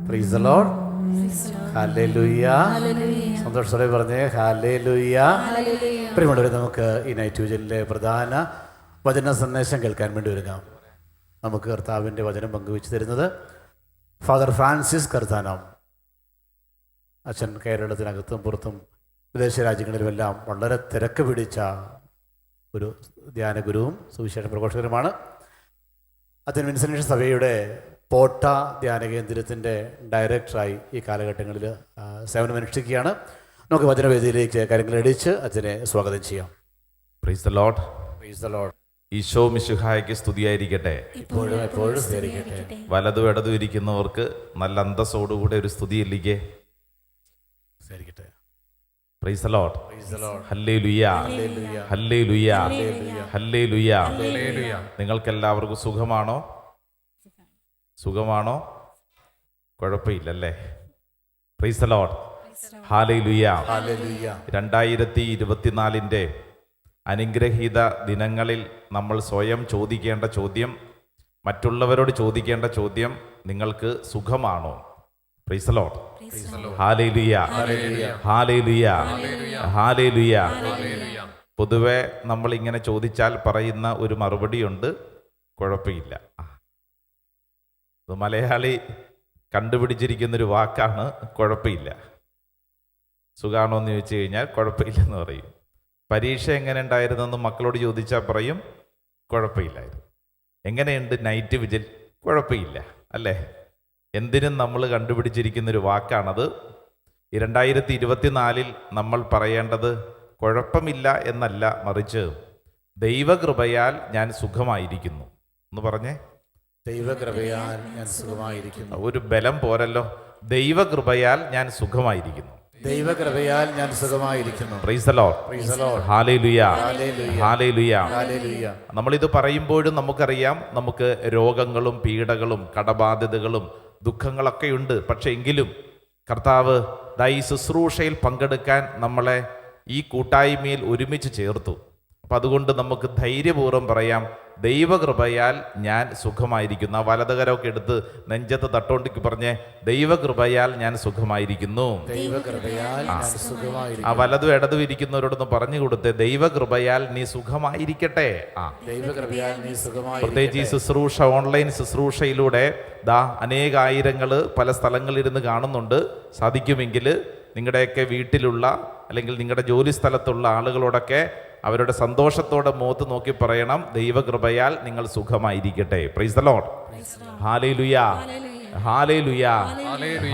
Price the Lord. Hallelujah. സന്തോഷത്തോടെ പറഞ്ഞേ hallelujah. പ്രിയമുള്ളവരെ, നമുക്ക് ഈ നൈറ്റ് വിജനിലെ പ്രധാന വചന സന്ദേശം കേൾക്കാൻ വേണ്ടി ഒരുങ്ങാം. നമുക്ക് കർത്താവിൻ്റെ വചനം പങ്കുവെച്ച് തരുന്നത് ഫാദർ ഫ്രാൻസിസ് കർത്താനം. അച്ഛൻ കേരളത്തിനകത്തും പുറത്തും വിദേശ രാജ്യങ്ങളിലുമെല്ലാം വളരെ തിരക്ക് പിടിച്ച ഒരു ധ്യാന ഗുരുവും സുവിശേഷ പ്രഘോഷകരുമാണ്. അച്ഛൻ വിൻസെൻ്റ് സഭയുടെ പോട്ട ധ്യാന കേന്ദ്രത്തിൻ്റെ ഡയറക്ടറായി ഈ കാലഘട്ടങ്ങളിൽ സേവനമനുഷ്ഠിക്കുകയാണ്. നമുക്ക് വചനവേദിയിലേക്ക് കാര്യങ്ങൾ ഇടിച്ച് അച്ഛനെ സ്വാഗതം ചെയ്യാം. Praise the Lord. Praise the lord. ഈശോ മിശിഹായ്ക്ക് സ്തുതിയായിരിക്കട്ടെ. ഇപ്പോഴും എപ്പോഴും സ്തുതിയായിരിക്കട്ടെ. വലതും ഇടതും ഇരിക്കുന്നവർക്ക് നല്ല അന്തസ്സോടുകൂടെ ഒരു സ്തുതിയില്ലേ? സ്തുതിയായിരിക്കട്ടെ. Praise the Lord. Praise the Lord. Hallelujah. Hallelujah. Hallelujah. Hallelujah. Hallelujah. നിങ്ങൾക്കെല്ലാവർക്കും സുഖമാണോ? സുഖമാണോ? കുഴപ്പമില്ലല്ലേ? Praise the Lord. Hallelujah. Hallelujah. 2024 അനുഗ്രഹീത ദിനങ്ങളിൽ നമ്മൾ സ്വയം ചോദിക്കേണ്ട ചോദ്യം, മറ്റുള്ളവരോട് ചോദിക്കേണ്ട ചോദ്യം, നിങ്ങൾക്ക് സുഖമാണോ? Price the Lord. Hallelujah. Hallelujah. Hallelujah. പൊതുവെ നമ്മൾ ഇങ്ങനെ ചോദിച്ചാൽ പറയുന്ന ഒരു മറുപടിയുണ്ട്, കുഴപ്പമില്ല. അത് മലയാളി കണ്ടുപിടിച്ചിരിക്കുന്നൊരു വാക്കാണ്, കുഴപ്പമില്ല. സുഖാണോ എന്ന് ചോദിച്ചു കഴിഞ്ഞാൽ കുഴപ്പമില്ലെന്ന് പറയും. പരീക്ഷ എങ്ങനെ ഉണ്ടായിരുന്നെന്ന് മക്കളോട് ചോദിച്ചാൽ പറയും, കുഴപ്പമില്ലായിരുന്നു. എങ്ങനെയുണ്ട് നൈറ്റ് വിജിൽ? കുഴപ്പമില്ല അല്ലേ? എന്തിനും നമ്മൾ കണ്ടുപിടിച്ചിരിക്കുന്നൊരു വാക്കാണത്. 2024 നമ്മൾ പറയേണ്ടത് കുഴപ്പമില്ല എന്നല്ല, മറിച്ച് ദൈവകൃപയാൽ ഞാൻ സുഖമായിരിക്കുന്നു എന്ന് പറഞ്ഞേ. ദൈവകൃപയാൽ ഞാൻ സുഖമായിരിക്കുന്നു. ഒരു ബലം പോരല്ലോ. ദൈവകൃപയാൽ ഞാൻ സുഖമായിരിക്കുന്നു. ദൈവകൃപയാൽ ഞാൻ സുഖമായിരിക്കുന്നു. Price the Lord. Praise the Lord. Hallelujah. Hallelujah. Hallelujah. Hallelujah. നമ്മളിത് പറയുമ്പോഴും നമുക്കറിയാം, നമുക്ക് രോഗങ്ങളും പീഡകളും കടബാധ്യതകളും ദുഃഖങ്ങളൊക്കെ ഉണ്ട്. പക്ഷെ എങ്കിലും കർത്താവ് ഈ ശുശ്രൂഷയിൽ പങ്കെടുക്കാൻ നമ്മളെ ഈ കൂട്ടായ്മയിൽ ഒരുമിച്ച് ചേർത്തു. അപ്പം അതുകൊണ്ട് നമുക്ക് ധൈര്യപൂർവ്വം പറയാം, ദൈവകൃപയാൽ ഞാൻ സുഖമായിരിക്കുന്നു. ആ വലതുകരമൊക്കെ എടുത്ത് നെഞ്ചത്ത് തട്ടോണ്ടിക്ക് പറഞ്ഞേ, ദൈവകൃപയാൽ ഞാൻ സുഖമായിരിക്കുന്നു. ആ വലതും ഇടതും ഇരിക്കുന്നവരോടൊന്ന് പറഞ്ഞു കൊടുത്തേ, ദൈവകൃപയാൽ നീ സുഖമായിരിക്കട്ടെ. പ്രത്യേകിച്ച് ഈ ശുശ്രൂഷ, ഓൺലൈൻ ശുശ്രൂഷയിലൂടെ അനേകായിരങ്ങൾ പല സ്ഥലങ്ങളിലിരുന്ന് കാണുന്നുണ്ട്. സാധിക്കുമെങ്കിൽ നിങ്ങളുടെയൊക്കെ വീട്ടിലുള്ള അല്ലെങ്കിൽ നിങ്ങളുടെ ജോലി സ്ഥലത്തുള്ള ആളുകളോടൊക്കെ അവരുടെ സന്തോഷത്തോടെ മുഖത്ത് നോക്കി പറയണം, ദൈവകൃപയാൽ നിങ്ങൾ സുഖമായിരിക്കട്ടെ. Praise the Lord. Hallelujah. Hallelujah.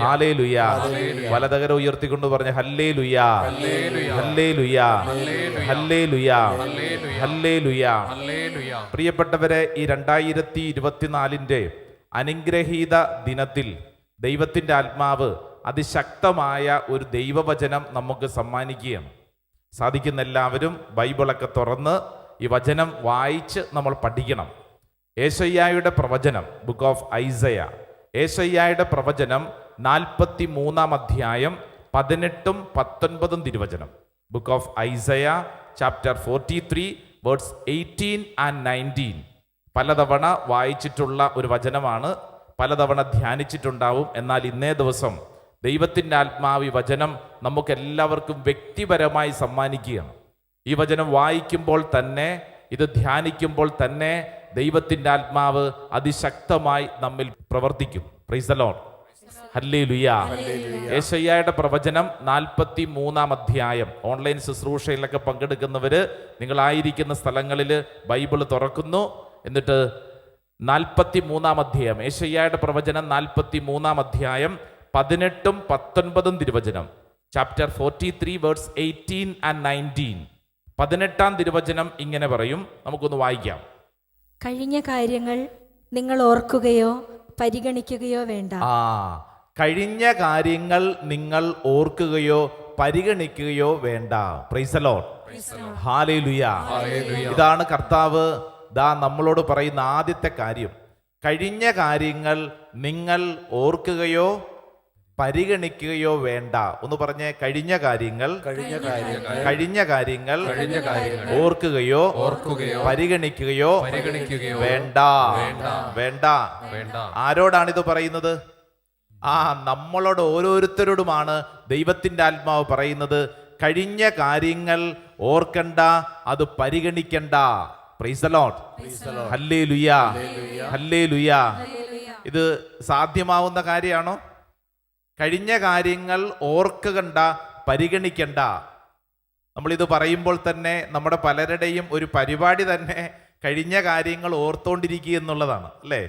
Hallelujah. വലതുകരം ഉയർത്തിക്കൊണ്ട് പറഞ്ഞ ഹല്ലേലൂയ. ഹല്ലേലൂയ. ഹല്ലേലൂയ. ഹല്ലേലൂയ. പ്രിയപ്പെട്ടവരെ, ഈ 2024 അനുഗ്രഹീത ദിനത്തിൽ ദൈവത്തിൻ്റെ ആത്മാവ് അതിശക്തമായ ഒരു ദൈവവചനം നമുക്ക് സമ്മാനിക്കുകയാണ്. സാധിക്കുന്ന എല്ലാവരും ബൈബിളൊക്കെ തുറന്ന് ഈ വചനം വായിച്ച് നമ്മൾ പഠിക്കണം. ഏശയ്യായുടെ പ്രവചനം, ബുക്ക് ഓഫ് ഐസയ, ഏശയ്യായുടെ പ്രവചനം 43 അധ്യായം 18 19 തിരുവചനം. Book of Isaiah chapter 43 words 18 and 19. പലതവണ വായിച്ചിട്ടുള്ള ഒരു വചനമാണ്, പലതവണ ധ്യാനിച്ചിട്ടുണ്ടാവും. എന്നാൽ ഇന്നേ ദിവസം ദൈവത്തിൻ്റെ ആത്മാവ് ഈ വചനം നമുക്കെല്ലാവർക്കും വ്യക്തിപരമായി സമ്മാനിക്കുകയാണ്. ഈ വചനം വായിക്കുമ്പോൾ തന്നെ, ഇത് ധ്യാനിക്കുമ്പോൾ തന്നെ ദൈവത്തിൻ്റെ ആത്മാവ് അതിശക്തമായി നമ്മിൽ പ്രവർത്തിക്കും. Price the Lord. ഹല്ലേലൂയ. യേശയ്യായുടെ പ്രവചനം 43 അധ്യായം. ഓൺലൈൻ ശുശ്രൂഷയിലൊക്കെ പങ്കെടുക്കുന്നവര് നിങ്ങളായിരിക്കുന്ന സ്ഥലങ്ങളിൽ ബൈബിൾ തുറക്കുന്നു. എന്നിട്ട് 43 അധ്യായം, യേശയ്യായുടെ പ്രവചനം 43 അധ്യായം 18 19 തിരുവചനം. Chapter 43 words 18 and 19. 18 തിരുവചനം ഇങ്ങനെ പറയും, നമുക്കൊന്ന് വായിക്കാം. കഴിഞ്ഞ കാര്യങ്ങൾ നിങ്ങൾ ഓർക്കുകയോ പരിഗണിക്കുകയോ വേണ്ട. കഴിഞ്ഞ കാര്യങ്ങൾ നിങ്ങൾ ഓർക്കുകയോ പരിഗണിക്കുകയോ വേണ്ട. Price the Lord. ഹല്ലേലൂയ. ഇതാണ് കർത്താവ് നമ്മളോട് പറയുന്ന ആദ്യത്തെ കാര്യം. കഴിഞ്ഞ കാര്യങ്ങൾ നിങ്ങൾ ഓർക്കുകയോ പരിഗണിക്കുകയോ വേണ്ട. ഒന്ന് പറഞ്ഞേ, കഴിഞ്ഞ കാര്യങ്ങൾ ഓർക്കുകയോ പരിഗണിക്കുകയോ വേണ്ട. വേണ്ട. ആരോടാണിത് പറയുന്നത്? നമ്മളോട് ഓരോരുത്തരോടുമാണ് ദൈവത്തിൻ്റെ ആത്മാവ് പറയുന്നത്, കഴിഞ്ഞ കാര്യങ്ങൾ ഓർക്കണ്ട, അത് പരിഗണിക്കണ്ട. Praise the Lord. Hallelujah, hallelujah. ഇത് സാധ്യമാവുന്ന കാര്യമാണോ? കഴിഞ്ഞ കാര്യങ്ങൾ ഓർക്കണ്ട, പരിഗണിക്കണ്ട. നമ്മളിത് പറയുമ്പോൾ തന്നെ നമ്മുടെ പലരുടെയും ഒരു പരിപാടി തന്നെ കഴിഞ്ഞ കാര്യങ്ങൾ ഓർത്തോണ്ടിരിക്കുക എന്നുള്ളതാണ്, അല്ലേ?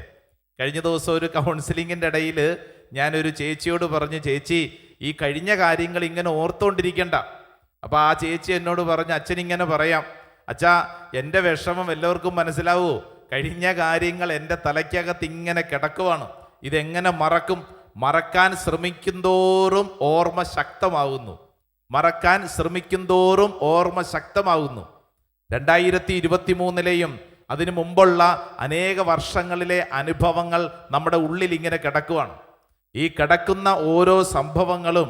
കഴിഞ്ഞ ദിവസം ഒരു കൗൺസിലിങ്ങിൻ്റെ ഇടയിൽ ഞാനൊരു ചേച്ചിയോട് പറഞ്ഞു, ചേച്ചി ഈ കഴിഞ്ഞ കാര്യങ്ങൾ ഇങ്ങനെ ഓർത്തോണ്ടിരിക്കണ്ട. അപ്പോൾ ആ ചേച്ചി എന്നോട് പറഞ്ഞു, അച്ഛൻ ഇങ്ങനെ പറയാം, അച്ഛാ എൻ്റെ വിഷമം എല്ലാവർക്കും മനസ്സിലാവൂ, കഴിഞ്ഞ കാര്യങ്ങൾ എൻ്റെ തലയ്ക്കകത്ത് ഇങ്ങനെ കിടക്കുവാണ്, ഇതെങ്ങനെ മറക്കും? മറക്കാൻ ശ്രമിക്കുന്തോറും ഓർമ്മ ശക്തമാവുന്നു, മറക്കാൻ ശ്രമിക്കുന്തോറും ഓർമ്മ ശക്തമാവുന്നു. 2023 അതിനു മുമ്പുള്ള അനേക വർഷങ്ങളിലെ അനുഭവങ്ങൾ നമ്മുടെ ഉള്ളിൽ ഇങ്ങനെ കിടക്കുവാണ്. ഈ കിടക്കുന്ന ഓരോ സംഭവങ്ങളും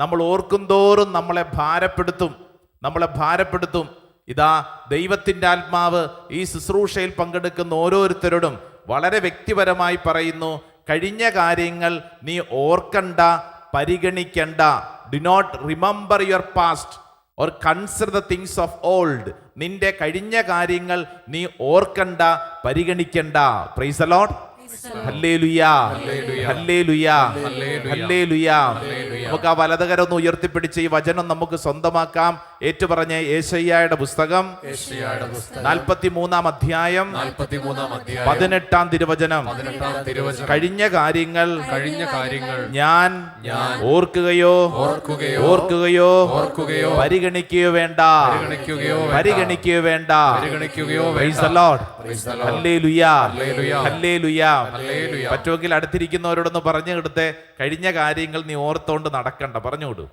നമ്മൾ ഓർക്കുന്തോറും നമ്മളെ ഭാരപ്പെടുത്തും. ഇതാ ദൈവത്തിൻ്റെ ആത്മാവ് ഈ ശുശ്രൂഷയിൽ പങ്കെടുക്കുന്ന ഓരോരുത്തരോടും വളരെ വ്യക്തിപരമായി പറയുന്നു, കഴിഞ്ഞ കാര്യങ്ങൾ നീ ഓർക്കണ്ട, പരിഗണിക്കണ്ട. Do not remember your past or consider the things of old. നിന്റെ കഴിഞ്ഞ കാര്യങ്ങൾ നീ ഓർക്കണ്ട, പരിഗണിക്കണ്ട. Praise the Lord. Hallelujah, hallelujah, hallelujah. നമുക്ക് ആ വലതുകരം ഒന്ന് ഉയർത്തിപ്പിടിച്ച് ഈ വചനം നമുക്ക് സ്വന്തമാക്കാം. ഏറ്റുപറഞ്ഞ് യേശയ്യായുടെ പുസ്തകം 43-ാം അധ്യായം 18-ാം തിരുവചനം. കഴിഞ്ഞ കാര്യങ്ങൾ ഞാൻ ഓർക്കുകയോ പരിഗണിക്കുകയോ വേണ്ട. Price the Lord. Hallelujah, hallelujah. പറ്റുമെങ്കിൽ അടുത്തിരിക്കുന്നവരോടൊന്ന് പറഞ്ഞു കൊടുത്തേ, കഴിഞ്ഞ കാര്യങ്ങൾ നീ ഓർത്തോണ്ട് നടക്കണ്ട, പറഞ്ഞുകൊടു.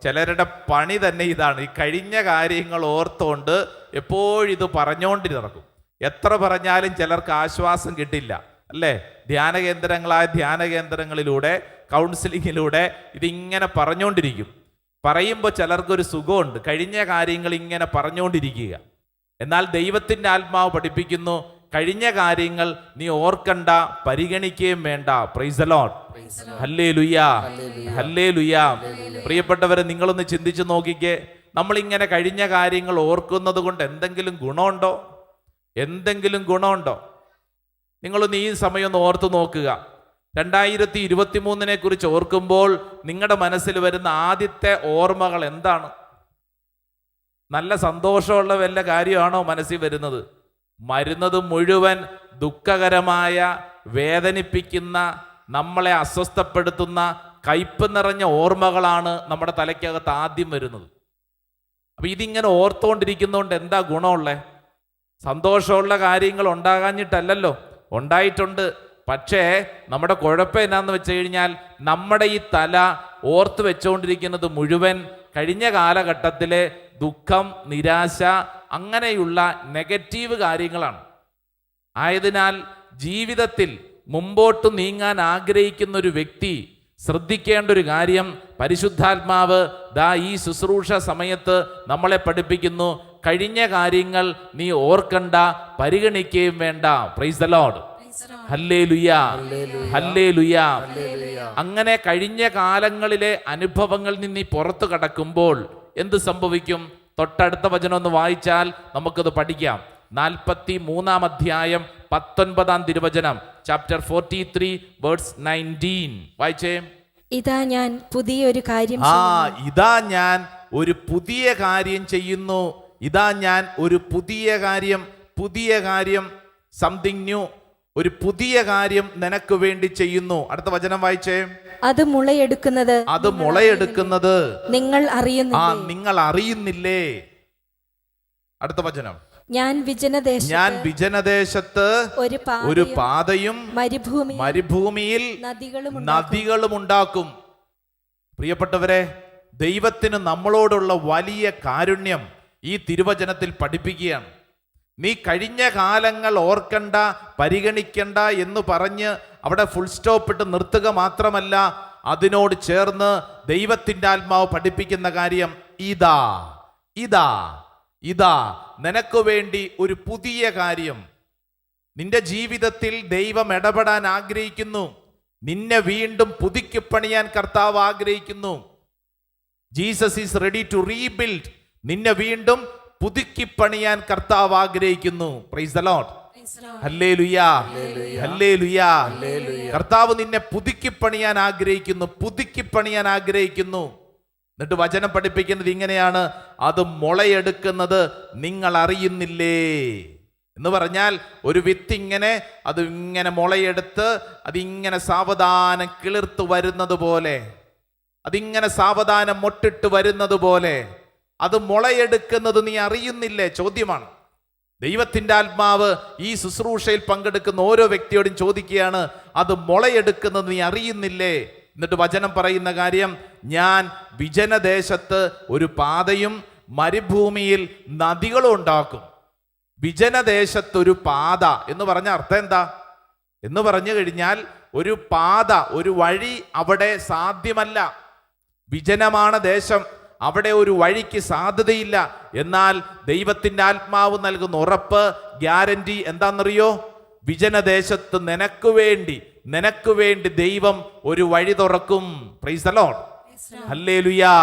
ചിലരുടെ പണി തന്നെ ഇതാണ്, ഈ കഴിഞ്ഞ കാര്യങ്ങൾ ഓർത്തോണ്ട് എപ്പോഴും ഇത് പറഞ്ഞുകൊണ്ട് നടക്കും. എത്ര പറഞ്ഞാലും ചിലർക്ക് ആശ്വാസം കിട്ടില്ല, അല്ലേ? ധ്യാന കേന്ദ്രങ്ങളിലൂടെ കൗൺസിലിങ്ങിലൂടെ ഇതിങ്ങനെ പറഞ്ഞുകൊണ്ടിരിക്കും. പറയുമ്പോൾ ചിലർക്കൊരു സുഖമുണ്ട്, കഴിഞ്ഞ കാര്യങ്ങൾ ഇങ്ങനെ പറഞ്ഞുകൊണ്ടിരിക്കുക. എന്നാൽ ദൈവത്തിൻ്റെ ആത്മാവ് പഠിപ്പിക്കുന്നു, കഴിഞ്ഞ കാര്യങ്ങൾ നീ ഓർക്കണ്ട, പരിഗണിക്കുകയും വേണ്ട. Price the Lord. Hallelujah, hallelujah. പ്രിയപ്പെട്ടവരെ, നിങ്ങളൊന്ന് ചിന്തിച്ചു നോക്കിക്കേ, നമ്മളിങ്ങനെ കഴിഞ്ഞ കാര്യങ്ങൾ ഓർക്കുന്നത് കൊണ്ട് എന്തെങ്കിലും ഗുണമുണ്ടോ? നിങ്ങളൊന്ന് ഈ സമയം ഒന്ന് ഓർത്തു നോക്കുക. 2023 കുറിച്ച് ഓർക്കുമ്പോൾ നിങ്ങളുടെ മനസ്സിൽ വരുന്ന ആദ്യത്തെ ഓർമ്മകൾ എന്താണ്? നല്ല സന്തോഷമുള്ള വല്ല കാര്യമാണോ മനസ്സിൽ വരുന്നത്? വരുന്നത് മുഴുവൻ ദുഃഖകരമായ, വേദനിപ്പിക്കുന്ന, നമ്മളെ അസ്വസ്ഥപ്പെടുത്തുന്ന, കയ്പ് നിറഞ്ഞ ഓർമ്മകളാണ് നമ്മുടെ തലയ്ക്കകത്ത് ആദ്യം വരുന്നത്. അപ്പം ഇതിങ്ങനെ ഓർത്തുകൊണ്ടിരിക്കുന്നതുകൊണ്ട് എന്താ ഗുണമുള്ളത്? സന്തോഷമുള്ള കാര്യങ്ങൾ ഉണ്ടാകാഞ്ഞിട്ടല്ലല്ലോ, ഉണ്ടായിട്ടുണ്ട്. പക്ഷേ നമ്മുടെ കുഴപ്പം എന്നാന്ന് വെച്ച് കഴിഞ്ഞാൽ നമ്മുടെ ഈ തല ഓർത്ത് വെച്ചുകൊണ്ടിരിക്കുന്നത് മുഴുവൻ കഴിഞ്ഞ കാലഘട്ടത്തിലെ ദുഃഖം, നിരാശ, അങ്ങനെയുള്ള നെഗറ്റീവ് കാര്യങ്ങളാണ്. ആയതിനാൽ ജീവിതത്തിൽ മുമ്പോട്ട് നീങ്ങാൻ ആഗ്രഹിക്കുന്ന ഒരു വ്യക്തി ശ്രദ്ധിക്കേണ്ട ഒരു കാര്യം, പരിശുദ്ധാത്മാവ് ഈ ശുശ്രൂഷ സമയത്ത് നമ്മളെ പഠിപ്പിക്കുന്നു, കഴിഞ്ഞ കാര്യങ്ങൾ നീ ഓർക്കണ്ട, പരിഗണിക്കുകയും വേണ്ട. Price the Lord. Hallelujah, hallelujah. അങ്ങനെ കഴിഞ്ഞ കാലങ്ങളിലെ അനുഭവങ്ങളിൽ നിന്ന് നീ പുറത്തു കടക്കുമ്പോൾ എന്ത് സംഭവിക്കും? തൊട്ടടുത്ത വചനം ഒന്ന് വായിച്ചാൽ നമുക്കത് പഠിക്കാം. 43-ാം അധ്യായം 19-ാം തിരുവചനം, ചാപ്റ്റർ 43 വേഴ്സ് 19. വായിച്ചേ. ഇതാ ഞാൻ പുതിയൊരു കാര്യം ചെയ്യുന്നു. ഇതാ ഞാൻ ഒരു പുതിയ കാര്യം, സംതിങ് ന്യൂ, ഒരു പുതിയ കാര്യം നിനക്ക് വേണ്ടി ചെയ്യുന്നു. അടുത്ത വചനം വായിച്ചേ. അത് മുളയെടുക്കുന്നത് നിങ്ങൾ അറിയുന്നില്ലേ? അടുത്ത വചനം. ഞാൻ വിജനദേശത്ത് ഒരു പാതയും മരുഭൂമിയിൽ നദികളും ഉണ്ടാക്കും. പ്രിയപ്പെട്ടവരെ, ദൈവത്തിന് നമ്മളോടുള്ള വലിയ കാരുണ്യം ഈ തിരുവചനത്തിൽ പഠിപ്പിക്കുകയാണ്. നീ കഴിഞ്ഞ കാലങ്ങൾ ഓർക്കണ്ട, പരിഗണിക്കണ്ട എന്ന് പറഞ്ഞ് അവിടെ ഫുൾ സ്റ്റോപ്പ് ഇട്ട് നിർത്തുക മാത്രമല്ല, അതിനോട് ചേർന്ന് ദൈവത്തിൻ്റെ ആത്മാവ് പഠിപ്പിക്കുന്ന കാര്യം, ഇതാ നിനക്ക് വേണ്ടി ഒരു പുതിയ കാര്യം. നിന്റെ ജീവിതത്തിൽ ദൈവം ഇടപെടാൻ ആഗ്രഹിക്കുന്നു. നിന്നെ വീണ്ടും പുതുക്കിപ്പണിയാൻ കർത്താവ് ആഗ്രഹിക്കുന്നു. Jesus is ready to rebuild. നിന്നെ വീണ്ടും പുതുക്കിപ്പണിയാൻ കർത്താവ് ആഗ്രഹിക്കുന്നു. Praise the Lord. Hallelujah, hallelujah. കർത്താവ് നിന്നെ പുതുക്കിപ്പണിയാൻ ആഗ്രഹിക്കുന്നു, പുതുക്കിപ്പണിയാൻ ആഗ്രഹിക്കുന്നു. എന്നിട്ട് വചനം പഠിപ്പിക്കുന്നത് ഇങ്ങനെയാണ്: അത് മുളയെടുക്കുന്നത് നിങ്ങൾ അറിയുന്നില്ലേ എന്ന് പറഞ്ഞാൽ, ഒരു വിത്ത് ഇങ്ങനെ മുളയെടുത്ത് അതിങ്ങനെ സാവധാനം കിളിർത്ത് വരുന്നത് പോലെ, അതിങ്ങനെ സാവധാനം മൊട്ടിട്ട് വരുന്നത് പോലെ അത് മുളയെടുക്കുന്നത് നീ അറിയുന്നില്ലേ? ചോദ്യമാണ്. ദൈവത്തിൻ്റെ ആത്മാവ് ഈ ശുശ്രൂഷയിൽ പങ്കെടുക്കുന്ന ഓരോ വ്യക്തിയോടും ചോദിക്കുകയാണ്, അത് മുളയെടുക്കുന്നത് നീ അറിയുന്നില്ലേ? എന്നിട്ട് വചനം പറയുന്ന കാര്യം, ഞാൻ വിജനദേശത്ത് ഒരു പാതയും മരുഭൂമിയിൽ നദികളും ഉണ്ടാക്കും. വിജനദേശത്ത് ഒരു പാത എന്ന് പറഞ്ഞ അർത്ഥം എന്താ എന്ന് പറഞ്ഞു കഴിഞ്ഞാൽ, ഒരു പാത, ഒരു വഴി അവിടെ സാധ്യമല്ല. വിജനമാണ് ദേശം, അവിടെ ഒരു വഴിക്ക് സാധ്യതയില്ല. എന്നാൽ ദൈവത്തിൻ്റെ ആത്മാവ് നൽകുന്ന ഉറപ്പ്, ഗ്യാരണ്ടി എന്താണെന്നറിയോ? വിജനദേശത്ത് നിനക്ക് വേണ്ടി ദൈവം ഒരു വഴി തുറക്കും. Praise the Lord. Hallelujah,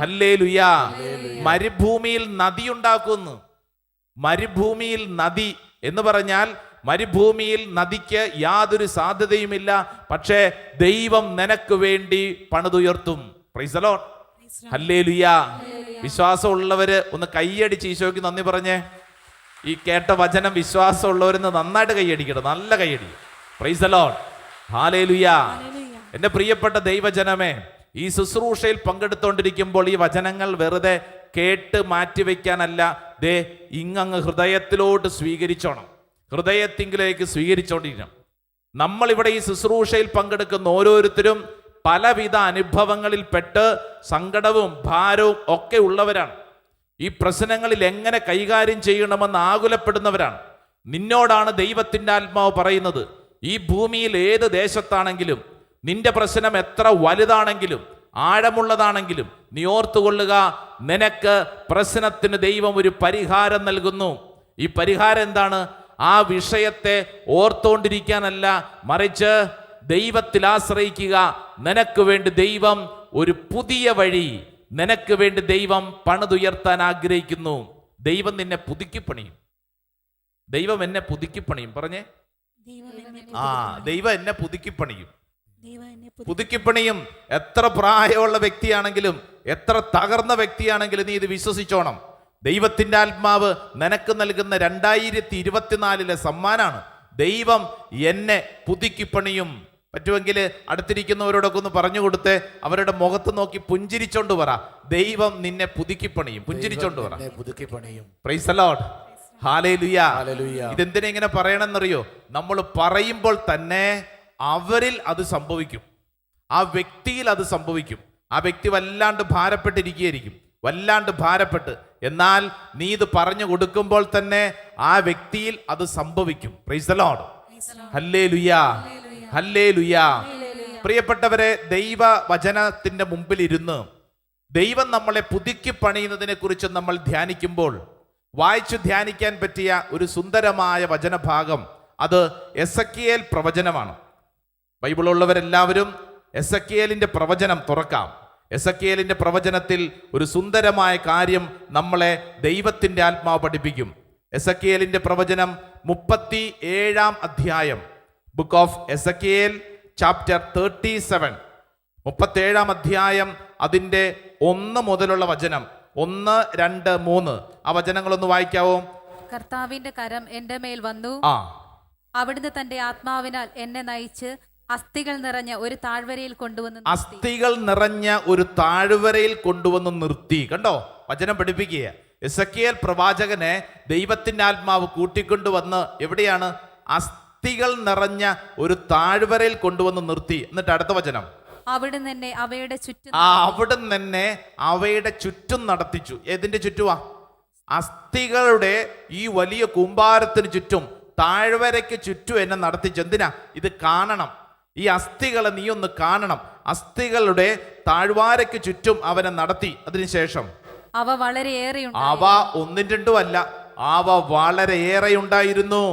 hallelujah. മരുഭൂമിയിൽ നദി ഉണ്ടാക്കുന്നു. മരുഭൂമിയിൽ നദി എന്ന് പറഞ്ഞാൽ, മരുഭൂമിയിൽ നദിക്ക് യാതൊരു സാധ്യതയുമില്ല, പക്ഷേ ദൈവം നിനക്ക് വേണ്ടി പണിതുയർത്തും. Praise the Lord. ഹല്ലേലൂയാ. വിശ്വാസമുള്ളവര് ഒന്ന് കൈയടിച്ച് ഈശോയ്ക്ക് നന്ദി പറഞ്ഞേ. ഈ കേട്ട വചനം വിശ്വാസമുള്ളവരെന്ന് നന്നായിട്ട് കൈയടിക്കണം, നല്ല കൈയടി. Praise the Lord. ഹല്ലേലൂയാ. എൻ്റെ പ്രിയപ്പെട്ട ദൈവജനമേ, ഈ ശുശ്രൂഷയിൽ പങ്കെടുത്തുകൊണ്ടിരിക്കുമ്പോൾ ഈ വചനങ്ങൾ വെറുതെ കേട്ട് മാറ്റിവെക്കാനല്ല, ദേ ഇങ്ങ് ഹൃദയത്തിലോട്ട് സ്വീകരിച്ചോണം, ഹൃദയത്തിങ്കിലേക്ക് സ്വീകരിച്ചോണ്ടിരിക്കണം. നമ്മളിവിടെ ഈ ശുശ്രൂഷയിൽ പങ്കെടുക്കുന്ന ഓരോരുത്തരും പലവിധ അനുഭവങ്ങളിൽ പെട്ട് സങ്കടവും ഭാരവും ഒക്കെ ഉള്ളവരാണ്. ഈ പ്രശ്നങ്ങളിൽ എങ്ങനെ കൈകാര്യം ചെയ്യണമെന്ന് ആകുലപ്പെടുന്നവരാണ്. നിന്നോടാണ് ദൈവത്തിൻ്റെ ആത്മാവ് പറയുന്നത്, ഈ ഭൂമിയിൽ ഏത് ദേശത്താണെങ്കിലും നിന്റെ പ്രശ്നം എത്ര വലുതാണെങ്കിലും ആഴമുള്ളതാണെങ്കിലും നീ ഓർത്തുകൊള്ളുക, നിനക്ക് പ്രശ്നത്തിന് ദൈവം ഒരു പരിഹാരം നൽകുന്നു. ഈ പരിഹാരം എന്താണ്? ആ വിഷയത്തെ ഓർത്തുകൊണ്ടിരിക്കാനല്ല, മറിച്ച് ദൈവത്തിൽ ആശ്രയിക്കുക. നിനക്ക് വേണ്ടി ദൈവം ഒരു പുതിയ വഴി, നിനക്ക് വേണ്ടി ദൈവം പണിതുയർത്താൻ ആഗ്രഹിക്കുന്നു. ദൈവം നിന്നെ പുതുക്കിപ്പണിയും. ദൈവം എന്നെ പുതുക്കിപ്പണിയും. പറഞ്ഞേ, ദൈവം എന്നെ പുതുക്കിപ്പണിയും. പുതുക്കിപ്പണിയും. എത്ര പ്രായമുള്ള വ്യക്തിയാണെങ്കിലും, എത്ര തകർന്ന വ്യക്തിയാണെങ്കിലും നീ ഇത് വിശ്വസിച്ചോണം. ദൈവത്തിൻ്റെ ആത്മാവ് നിനക്ക് നൽകുന്ന 2024 സമ്മാനാണ്. ദൈവം എന്നെ പുതുക്കിപ്പണിയും. പറ്റുമെങ്കിൽ അടുത്തിരിക്കുന്നവരോടൊക്കെ ഒന്ന് പറഞ്ഞു കൊടുത്ത് അവരുടെ മുഖത്ത് നോക്കി പുഞ്ചിരിച്ചോണ്ട് പറ, ദൈവം നിന്നെ പുതുക്കിപ്പണിയും. പുഞ്ചിരിച്ചോണ്ട് പറ. Praise the Lord. ഹല്ലേലൂയാ. ഇതെന്തിനാ ഇങ്ങനെ പറയണമെന്നറിയോ? നമ്മൾ പറയുമ്പോൾ തന്നെ അവരിൽ അത് സംഭവിക്കും, ആ വ്യക്തിയിൽ അത് സംഭവിക്കും. ആ വ്യക്തി വല്ലാണ്ട് ഭാരപ്പെട്ടിരിക്കുകയായിരിക്കും, വല്ലാണ്ട് ഭാരപ്പെട്ട്. എന്നാൽ നീ ഇത് പറഞ്ഞു കൊടുക്കുമ്പോൾ തന്നെ ആ വ്യക്തിയിൽ അത് സംഭവിക്കും. Praise the Lord. Hallelujah, hallelujah. പ്രിയപ്പെട്ടവരെ, ദൈവ വചനത്തിന്റെ മുമ്പിൽ ഇരുന്ന് ദൈവം നമ്മളെ പുതുക്കി പണിയുന്നതിനെ കുറിച്ച് നമ്മൾ ധ്യാനിക്കുമ്പോൾ വായിച്ചു ധ്യാനിക്കാൻ പറ്റിയ ഒരു സുന്ദരമായ വചനഭാഗം അത് എസെക്കിയേൽ പ്രവചനമാണ്. ബൈബിളുള്ളവരെല്ലാവരും എസെക്കിയേലിന്റെ പ്രവചനം തുറക്കാം. എസെക്കിയേലിന്റെ പ്രവചനത്തിൽ ഒരു സുന്ദരമായ കാര്യം നമ്മളെ ദൈവത്തിന്റെ ആത്മാവ് പഠിപ്പിക്കും. എസെക്കിയേലിന്റെ പ്രവചനം 37 അധ്യായം, ബുക്ക് ഓഫ് എസെക്കിയേൽ ചാപ്റ്റർ 37, 37 അധ്യായം, അതിൻ്റെ 1 മുതലുള്ള വചനം, 1, 2, 3 ആ വചനങ്ങളൊന്ന് വായിക്കാവോ? കർത്താവിന്റെ കരം എന്റെ മേൽ വന്നു, അവിടുന്ന് തന്റെ ആത്മാവിനാൽ എന്നെ നയിച്ച് അസ്ഥികൾ നിറഞ്ഞ ഒരു താഴ്വരയിൽ കൊണ്ടുവന്ന് നിർത്തി. അസ്ഥികൾ നിറഞ്ഞ ഒരു താഴ്വരയിൽ കൊണ്ടുവന്ന് നിർത്തി. കണ്ടോ, വചനം പഠിപ്പിക്കുക. എസെക്കിയേൽ പ്രവാചകനെ ദൈവത്തിന്റെ ആത്മാവ് കൂട്ടിക്കൊണ്ടുവന്ന് എവിടെയാണ്? അസ്ഥികൾ നിറഞ്ഞ ഒരു താഴ്വരയിൽ കൊണ്ടുവന്ന് നിർത്തി. എന്നിട്ട് അടുത്ത വചനം, അവിടുന്ന് എന്നെ അവയുടെ ചുറ്റും അവയുടെ ചുറ്റും നടത്തിച്ചു. ഏതിന്റെ ചുറ്റുവാ? അസ്ഥികളുടെ ഈ വലിയ കൂമ്പാരത്തിന് ചുറ്റും, താഴ്വരയ്ക്ക് ചുറ്റും എന്നെ നടത്തിച്ചു. എന്തിനാ? ഇത് കാണണം. ഈ അസ്ഥികളെ നീ ഒന്ന് കാണണം. അസ്ഥികളുടെ താഴ്വാരയ്ക്ക് ചുറ്റും അവനെ നടത്തി. അതിനുശേഷം അവ വളരെയേറെ, അവ 1, 2 അല്ല, അവ വളരെയേറെ ഉണ്ടായിരുന്നു.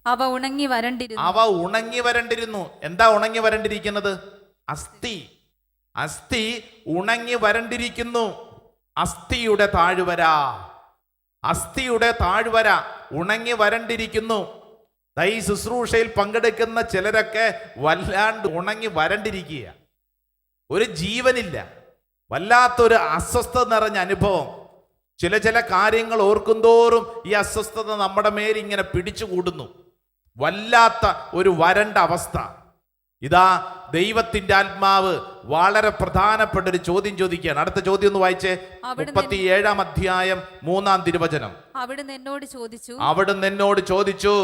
അവ ഉണങ്ങി വരണ്ടിരുന്നു. അവ ഉണങ്ങി വരണ്ടിരുന്നു. എന്താ ഉണങ്ങി വരണ്ടിരിക്കുന്നത്? അസ്ഥി. അസ്ഥി ഉണങ്ങി വരണ്ടിരിക്കുന്നു. അസ്ഥിയുടെ താഴ്വര, അസ്ഥിയുടെ താഴ്വര ഉണങ്ങി വരണ്ടിരിക്കുന്നു. ഈ ശുശ്രൂഷയിൽ പങ്കെടുക്കുന്ന ചിലരൊക്കെ വല്ലാണ്ട് ഉണങ്ങി വരണ്ടിരിക്കുക. ഒരു ജീവനില്ല, വല്ലാത്തൊരു അസ്വസ്ഥത നിറഞ്ഞ അനുഭവം. ചില കാര്യങ്ങൾ ഓർക്കുന്തോറും ഈ അസ്വസ്ഥത നമ്മുടെ മേലിങ്ങനെ പിടിച്ചു കൂടുന്നു. വല്ലാത്ത ഒരു വരണ്ട അവസ്ഥ. ഇതാ ദൈവത്തിന്റെ ആത്മാവ് വളരെ പ്രധാനപ്പെട്ട ഒരു ചോദ്യം ചോദിക്കുകയാണ്. അടുത്ത ചോദ്യം ഒന്ന് വായിച്ചേ. 37-ാം അധ്യായം 3-ാം തിരുവചനം. അവിടുന്ന് എന്നോട് ചോദിച്ചു, അവിടുന്ന് എന്നോട് ചോദിച്ചു,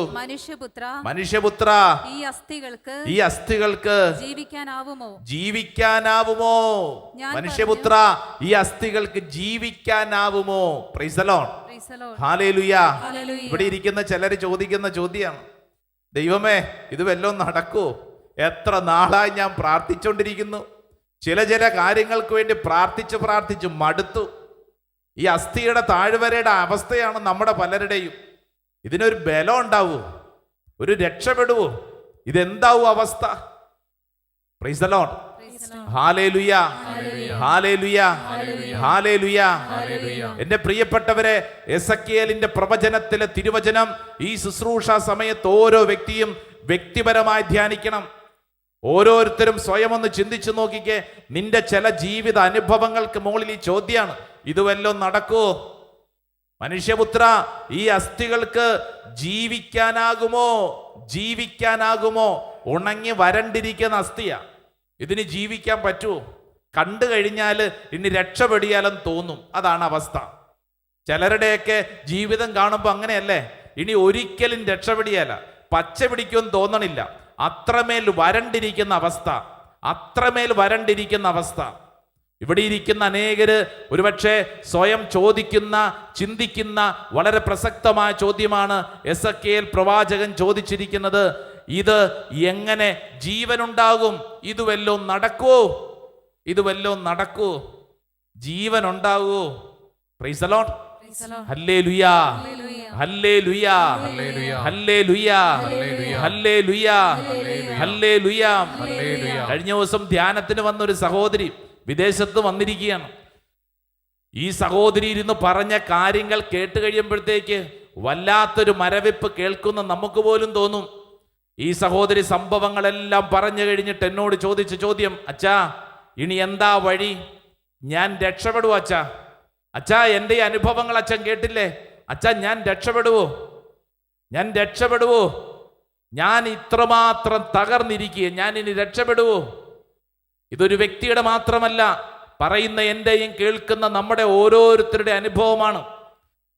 മനുഷ്യപുത്ര, ഈ അസ്ഥികൾക്ക് ജീവിക്കാനാവുമോ? ജീവിക്കാനാവുമോ? മനുഷ്യപുത്ര, ഈ അസ്ഥികൾക്ക് ജീവിക്കാനാവുമോ? Praise the Lord. ഹല്ലേലൂയ. ഇവിടെ ഇരിക്കുന്ന ചിലര് ചോദിക്കുന്ന ചോദ്യമാണ്, ദൈവമേ ഇത് വല്ലതും നടക്കൂ? എത്ര നാളായി ഞാൻ പ്രാർത്ഥിച്ചുകൊണ്ടിരിക്കുന്നു. ചില കാര്യങ്ങൾക്ക് വേണ്ടി പ്രാർത്ഥിച്ച് മടുത്തു. ഈ അസ്ഥിയുടെ താഴ്വരയുടെ അവസ്ഥയാണ് നമ്മുടെ പലരുടെയും. ഇതിനൊരു ബലം ഉണ്ടാവൂ? ഒരു രക്ഷപ്പെടുവോ? ഇതെന്താവും അവസ്ഥ? Price the Lord. Hallelujah, hallelujah, hallelujah. എന്റെ പ്രിയപ്പെട്ടവരെ, എസെക്കിയേലിന്റെ പ്രവചനത്തിലെ തിരുവചനം ഈ ശുശ്രൂഷ സമയത്ത് ഓരോ വ്യക്തിയും വ്യക്തിപരമായി ധ്യാനിക്കണം. ഓരോരുത്തരും സ്വയം ഒന്ന് ചിന്തിച്ചു നോക്കിക്കേ. നിന്റെ ചില ജീവിത അനുഭവങ്ങൾക്ക് മുകളിൽ ഈ ചോദ്യമാണ്, ഇത് വല്ലതും നടക്കുമോ? മനുഷ്യപുത്ര, ഈ അസ്ഥികൾക്ക് ജീവിക്കാനാകുമോ? ജീവിക്കാനാകുമോ? ഉണങ്ങി വരണ്ടിരിക്കുന്ന അസ്ഥിയാ. ഇതിന് ജീവിക്കാൻ പറ്റുമോ? കണ്ടു കഴിഞ്ഞാൽ ഇനി രക്ഷപ്പെടിയാലെന്ന് തോന്നും. അതാണ് അവസ്ഥ. ചിലരുടെയൊക്കെ ജീവിതം കാണുമ്പോൾ അങ്ങനെയല്ലേ, ഇനി ഒരിക്കലും രക്ഷപ്പെടിയാല, പച്ച പിടിക്കുമെന്ന് തോന്നണില്ല. അത്രമേൽ വരണ്ടിരിക്കുന്ന അവസ്ഥ, അത്രമേൽ വരണ്ടിരിക്കുന്ന അവസ്ഥ. ഇവിടെ ഇരിക്കുന്ന അനേകര് ഒരുപക്ഷെ സ്വയം ചോദിക്കുന്ന, ചിന്തിക്കുന്ന വളരെ പ്രസക്തമായ ചോദ്യമാണ് എസെക്കിയേൽ പ്രവാചകൻ ചോദിച്ചിരിക്കുന്നത്. ഇത് എങ്ങനെ ജീവനുണ്ടാകും? ഇത് വല്ലതും നടക്കുവോ? ഇത് വല്ലതും നടക്കുവോ? ജീവൻ ഉണ്ടാകുവോ? Praise the Lord. Hallelujah, hallelujah, hallelujah, hallelujah, hallelujah. കഴിഞ്ഞ ദിവസം ധ്യാനത്തിന് വന്നൊരു സഹോദരി വിദേശത്ത് വന്നിരിക്കുകയാണ്. ഈ സഹോദരി ഇരുന്ന് പറഞ്ഞ കാര്യങ്ങൾ കേട്ട് കഴിയുമ്പോഴത്തേക്ക് വല്ലാത്തൊരു മരവിപ്പ് കേൾക്കുന്ന നമുക്ക് പോലും തോന്നും. ഈ സഹോദരി സംഭവങ്ങളെല്ലാം പറഞ്ഞു കഴിഞ്ഞിട്ട് എന്നോട് ചോദിച്ച ചോദ്യം, അച്ഛാ ഇനി എന്താ വഴി? ഞാൻ രക്ഷപ്പെടുവോ അച്ഛാ? അച്ഛാ എൻ്റെ ഈ അനുഭവങ്ങൾ അച്ഛൻ കേട്ടില്ലേ? അച്ഛാ ഞാൻ രക്ഷപ്പെടുവോ? ഞാൻ രക്ഷപ്പെടുവോ? ഞാൻ ഇത്രമാത്രം തകർന്നിരിക്കുക, ഞാൻ ഇനി രക്ഷപ്പെടുവോ? ഇതൊരു വ്യക്തിയുടെ മാത്രമല്ല, പറയുന്ന എൻ്റെയും കേൾക്കുന്ന നമ്മുടെ ഓരോരുത്തരുടെ അനുഭവമാണ്.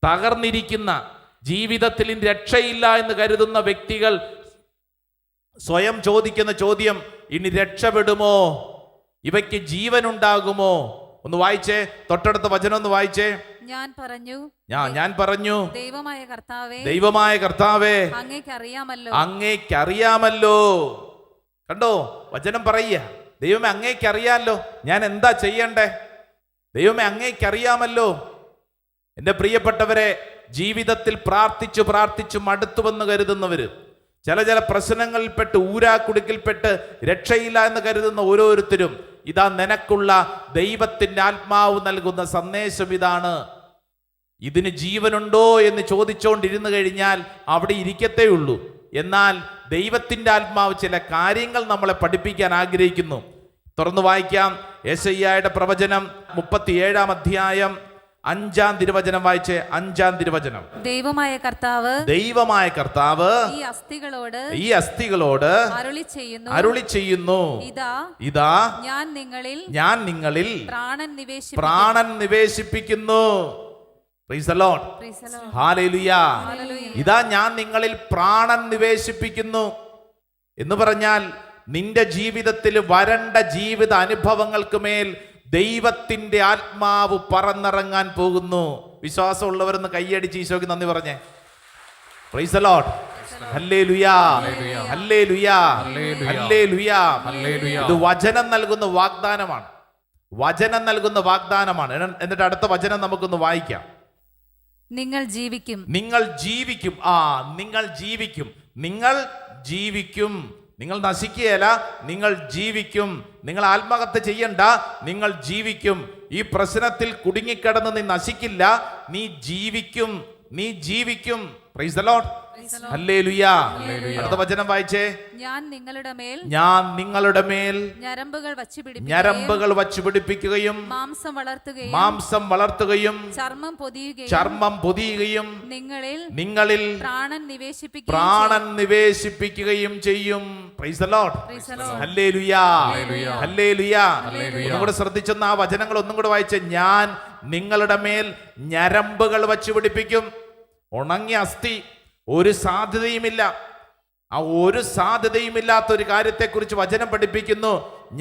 തകർന്നിരിക്കുന്ന, ജീവിതത്തിൽ ഇനി രക്ഷയില്ല എന്ന് കരുതുന്ന വ്യക്തികൾ സ്വയം ചോദിക്കുന്ന ചോദ്യം, ഇനി രക്ഷപ്പെടുമോ? ഇവയ്ക്ക് ജീവനുണ്ടാകുമോ? ഒന്ന് വായിച്ചേ, തൊട്ടടുത്ത വചനം ഒന്ന് വായിച്ചേ. ഞാൻ പറഞ്ഞു, ദൈവമായ കർത്താവേ, അങ്ങേക്കറിയാമല്ലോ. കണ്ടോ, വചനം പറയുക, ദൈവമേ അങ്ങേക്കറിയാമല്ലോ, ഞാൻ എന്താ ചെയ്യണ്ടേ? ദൈവമേ അങ്ങേക്കറിയാമല്ലോ. എൻ്റെ പ്രിയപ്പെട്ടവരെ, ജീവിതത്തിൽ പ്രാർത്ഥിച്ചു മടുത്തുവെന്ന് കരുതുന്നവര്, ചില പ്രശ്നങ്ങളിൽപ്പെട്ട് ഊരാക്കുടുക്കിൽപ്പെട്ട് രക്ഷയില്ല എന്ന് കരുതുന്ന ഓരോരുത്തരും, ഇതാ നിനക്കുള്ള ദൈവത്തിൻ്റെ ആത്മാവ് നൽകുന്ന സന്ദേശം ഇതാണ്. ഇതിന് ജീവനുണ്ടോ എന്ന് ചോദിച്ചുകൊണ്ടിരുന്നു കഴിഞ്ഞാൽ അവിടെ ഇരിക്കത്തേ ഉള്ളൂ. എന്നാൽ ദൈവത്തിൻ്റെ ആത്മാവ് ചില കാര്യങ്ങൾ നമ്മളെ പഠിപ്പിക്കാൻ ആഗ്രഹിക്കുന്നു. തുറന്നു വായിക്കാം. യെശയ്യായുടെ പ്രവചനം 37-ാം അധ്യായം 5-ാം തിരുവചനം വായിച്ചേ. 5-ാം തിരുവചനം. ദൈവമായ കർത്താവ് ഈ അസ്ഥികളോട് അരുളി ചെയ്യുന്നു, ഇതാ ഞാൻ നിങ്ങളിൽ പ്രാണൻ നിവേശിപ്പിക്കുന്നു. Praise the Lord. ഹല്ലേലൂയ. ഇതാ ഞാൻ നിങ്ങളിൽ പ്രാണൻ നിവേശിപ്പിക്കുന്നു എന്ന് പറഞ്ഞാൽ നിന്റെ ജീവിതത്തിൽ വരണ്ട ജീവിത അനുഭവങ്ങൾക്ക് മേൽ ദൈവത്തിന്റെ ആത്മാവ് പറന്നിറങ്ങാൻ പോകുന്നു. വിശ്വാസമുള്ളവരൊന്ന് കൈയടിച്ച് ഈശോയ്ക്ക് നന്ദി പറഞ്ഞേ. Price the Lord. Hallelujah, hallelujah, hallelujah. ഇത് വചനം നൽകുന്ന വാഗ്ദാനമാണ്, വചനം നൽകുന്ന വാഗ്ദാനമാണ്. എന്നിട്ട് അടുത്ത വചനം നമുക്കൊന്ന് വായിക്കാം. നിങ്ങൾ ജീവിക്കും. നിങ്ങൾ ജീവിക്കും. നിങ്ങൾ ജീവിക്കും. നിങ്ങൾ നശിക്കുകയല്ല, നിങ്ങൾ ജീവിക്കും. നിങ്ങൾ ആത്മഹത്യ ചെയ്യണ്ട, നിങ്ങൾ ജീവിക്കും. ഈ പ്രശ്നത്തിൽ കുടുങ്ങിക്കിടന്ന് നീ നശിക്കില്ല, നീ ജീവിക്കും. നീ ജീവിക്കും. Price the Lord. ഹല്ലേലൂയ. അടുത്ത വചനം വായിച്ചേ. ഞാൻ നിങ്ങളുടെ മേൽ ഞരമ്പുകൾ വച്ചു പിടിപ്പിക്കുകയും മാംസം വളർത്തുകയും ചർമ്മം പൊതിയുകയും നിങ്ങളിൽ പ്രാണൻ നിവേശിപ്പിക്കുകയും ചെയ്യും. Praise the Lord. Hallelujah. Hallelujah. ഒന്നും കൂടെ ശ്രദ്ധിച്ചൊന്ന് ആ വചനങ്ങൾ ഒന്നും കൂടെ വായിച്ചേ. ഞാൻ നിങ്ങളുടെ മേൽ ഞരമ്പുകൾ വച്ചു പിടിപ്പിക്കും. ഉണങ്ങിയ അസ്ഥി, ഒരു സാധ്യതയുമില്ല. ആ ഒരു സാധ്യതയുമില്ലാത്ത ഒരു കാര്യത്തെക്കുറിച്ച് വചനം പഠിപ്പിക്കുന്നു.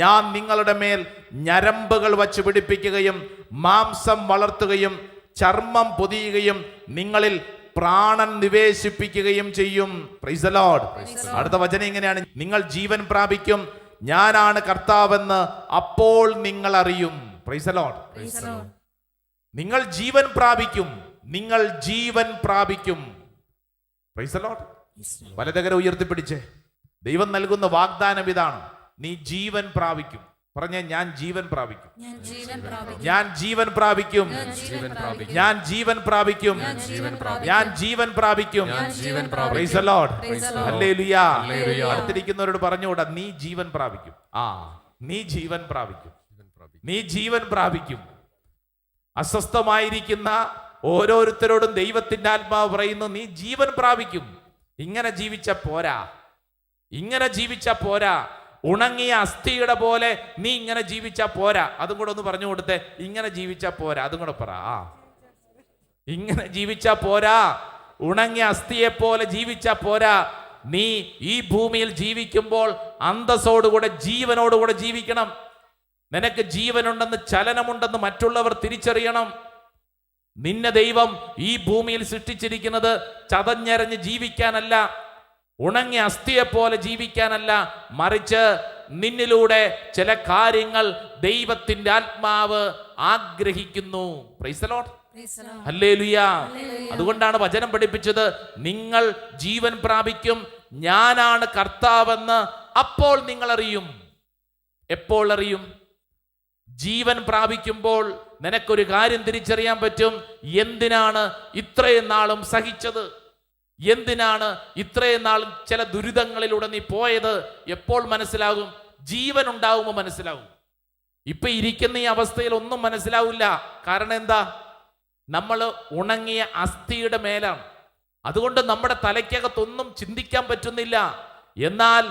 ഞാൻ നിങ്ങളുടെ മേൽ ഞരമ്പുകൾ വച്ച് പിടിപ്പിക്കുകയും മാംസം വളർത്തുകയും ചർമ്മം പൊതിയുകയും നിങ്ങളിൽ പ്രാണൻ നിവേശിപ്പിക്കുകയും ചെയ്യും. Praise the Lord. അടുത്ത വചനം ഇങ്ങനെയാണ്. നിങ്ങൾ ജീവൻ പ്രാപിക്കും, ഞാനാണ് കർത്താവെന്ന് അപ്പോൾ നിങ്ങൾ അറിയും. Praise the Lord. നിങ്ങൾ ജീവൻ പ്രാപിക്കും, നിങ്ങൾ ജീവൻ പ്രാപിക്കും. Praise the Lord. വലതുകര ഉയർത്തിപ്പിടിച്ചേ. ദൈവം നൽകുന്ന വാഗ്ദാനം ഇതാണ്. നീ ജീവൻ പ്രാപിക്കും. പറഞ്ഞേ, ഞാൻ ജീവൻ പ്രാപിക്കും. ഞാൻ ജീവൻ പ്രാപിക്കും. ഞാൻ ജീവൻ പ്രാപിക്കും. ഞാൻ ജീവൻ പ്രാപിക്കും. Praise the Lord. ഹല്ലേലൂയ. അടുത്തിരിക്കുന്നവരോട് പറഞ്ഞുകൂടാ, നീ ജീവൻ പ്രാപിക്കും. നീ ജീവൻ പ്രാപിക്കും. നീ ജീവൻ പ്രാപിക്കും. അസ്വസ്ഥമായിരിക്കുന്ന ഓരോരുത്തരോടും ദൈവത്തിന്റെ ആത്മാവ് പറയുന്നു, നീ ജീവൻ പ്രാപിക്കും. ഇങ്ങനെ ജീവിച്ച പോരാ, ഇങ്ങനെ ജീവിച്ച പോരാ. ഉണങ്ങിയ അസ്ഥിയുടെ പോലെ നീ ഇങ്ങനെ ജീവിച്ച പോരാ. അതും കൂടെ ഒന്ന് പറഞ്ഞു കൊടുത്തേ. ഇങ്ങനെ ജീവിച്ച പോരാ. അതും കൂടെ പറ. ഇങ്ങനെ ജീവിച്ച പോരാ. ഉണങ്ങിയ അസ്ഥിയെ പോലെ ജീവിച്ച പോരാ. നീ ഈ ഭൂമിയിൽ ജീവിക്കുമ്പോൾ അന്തസ്സോടുകൂടെ ജീവനോടുകൂടെ ജീവിക്കണം. നിനക്ക് ജീവനുണ്ടെന്ന്, ചലനമുണ്ടെന്ന് മറ്റുള്ളവർ തിരിച്ചറിയണം. നിന്നെ ദൈവം ഈ ഭൂമിയിൽ സൃഷ്ടിച്ചിരിക്കുന്നത് ചതഞ്ഞരഞ്ഞ് ജീവിക്കാനല്ല, ഉണങ്ങിയ അസ്ഥിയെ പോലെ ജീവിക്കാനല്ല, മറിച്ച് നിന്നിലൂടെ ചില കാര്യങ്ങൾ ദൈവത്തിന്റെ ആത്മാവ് ആഗ്രഹിക്കുന്നു. Praise the Lord. ഹല്ലേലൂയ. അതുകൊണ്ടാണ് വചനം പഠിപ്പിച്ചത്, നിങ്ങൾ ജീവൻ പ്രാപിക്കും, ഞാനാണ് കർത്താവെന്ന് അപ്പോൾ നിങ്ങൾ അറിയും. എപ്പോൾ അറിയും? ജീവൻ പ്രാപിക്കുമ്പോൾ നിനക്കൊരു കാര്യം തിരിച്ചറിയാൻ പറ്റും. എന്തിനാണ് ഇത്രയും നാളും സഹിച്ചത്? എന്തിനാണ് ഇത്രയും നാളും ചില ദുരിതങ്ങളിലൂടെ നീ പോയത്? എപ്പോൾ മനസ്സിലാകും? ജീവൻ ഉണ്ടാവുമ്പോൾ മനസ്സിലാവും. ഇപ്പൊ ഇരിക്കുന്ന ഈ അവസ്ഥയിൽ ഒന്നും മനസ്സിലാവില്ല. കാരണം എന്താ? നമ്മൾ ഉണങ്ങിയ അസ്ഥിയുടെ മേലാണ്. അതുകൊണ്ട് നമ്മുടെ തലയ്ക്കകത്തൊന്നും ചിന്തിക്കാൻ പറ്റുന്നില്ല. എന്നാൽ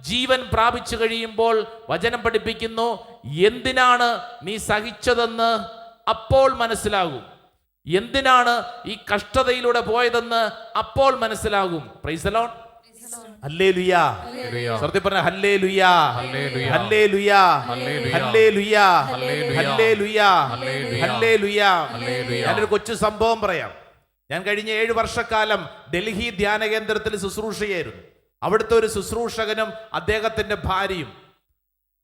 ജീവൻ പ്രാപിച്ചു കഴിയുമ്പോൾ വചനം പഠിപ്പിക്കുന്നു, എന്തിനാണ് നീ സഹിച്ചതെന്ന് അപ്പോൾ മനസ്സിലാകും. എന്തിനാണ് ഈ കഷ്ടതയിലൂടെ പോയതെന്ന് അപ്പോൾ മനസ്സിലാകും. Price the Lord. ഹല്ലേലൂയ. സത്യം പറഞ്ഞ hallelujah. Hallelujah. Hallelujah. Hallelujah. Hallelujah. ഞാനൊരു കൊച്ചു സംഭവം പറയാം. ഞാൻ കഴിഞ്ഞ 7 വർഷക്കാലം ഡൽഹി ധ്യാന കേന്ദ്രത്തിൽ ശുശ്രൂഷയായിരുന്നു. അവിടുത്തെ ഒരു ശുശ്രൂഷകനും അദ്ദേഹത്തിന്റെ ഭാര്യയും.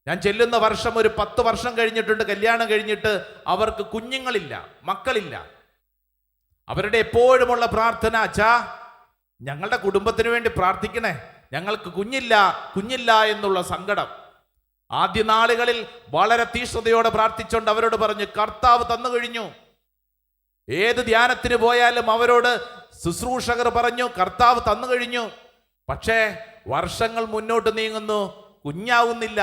ഞാൻ ചെല്ലുന്ന വർഷം ഒരു 10 വർഷം കഴിഞ്ഞിട്ടുണ്ട് കല്യാണം കഴിഞ്ഞിട്ട്. അവർക്ക് കുഞ്ഞുങ്ങളില്ല, മക്കളില്ല. അവരുടെ എപ്പോഴുമുള്ള പ്രാർത്ഥന, അച്ഛാ ഞങ്ങളുടെ കുടുംബത്തിന് വേണ്ടി പ്രാർത്ഥിക്കണേ, ഞങ്ങൾക്ക് കുഞ്ഞില്ല എന്നുള്ള സങ്കടം. ആദ്യ നാളുകളിൽ വളരെ തീഷ്ണതയോടെ പ്രാർത്ഥിച്ചുകൊണ്ട് അവരോട് പറഞ്ഞു, കർത്താവ് തന്നു കഴിഞ്ഞു. ഏത് ധ്യാനത്തിന് പോയാലും അവരോട് ശുശ്രൂഷകർ പറഞ്ഞു, കർത്താവ് തന്നു കഴിഞ്ഞു. പക്ഷേ വർഷങ്ങൾ മുന്നോട്ട് നീങ്ങുന്നു, കുഞ്ഞാവുന്നില്ല.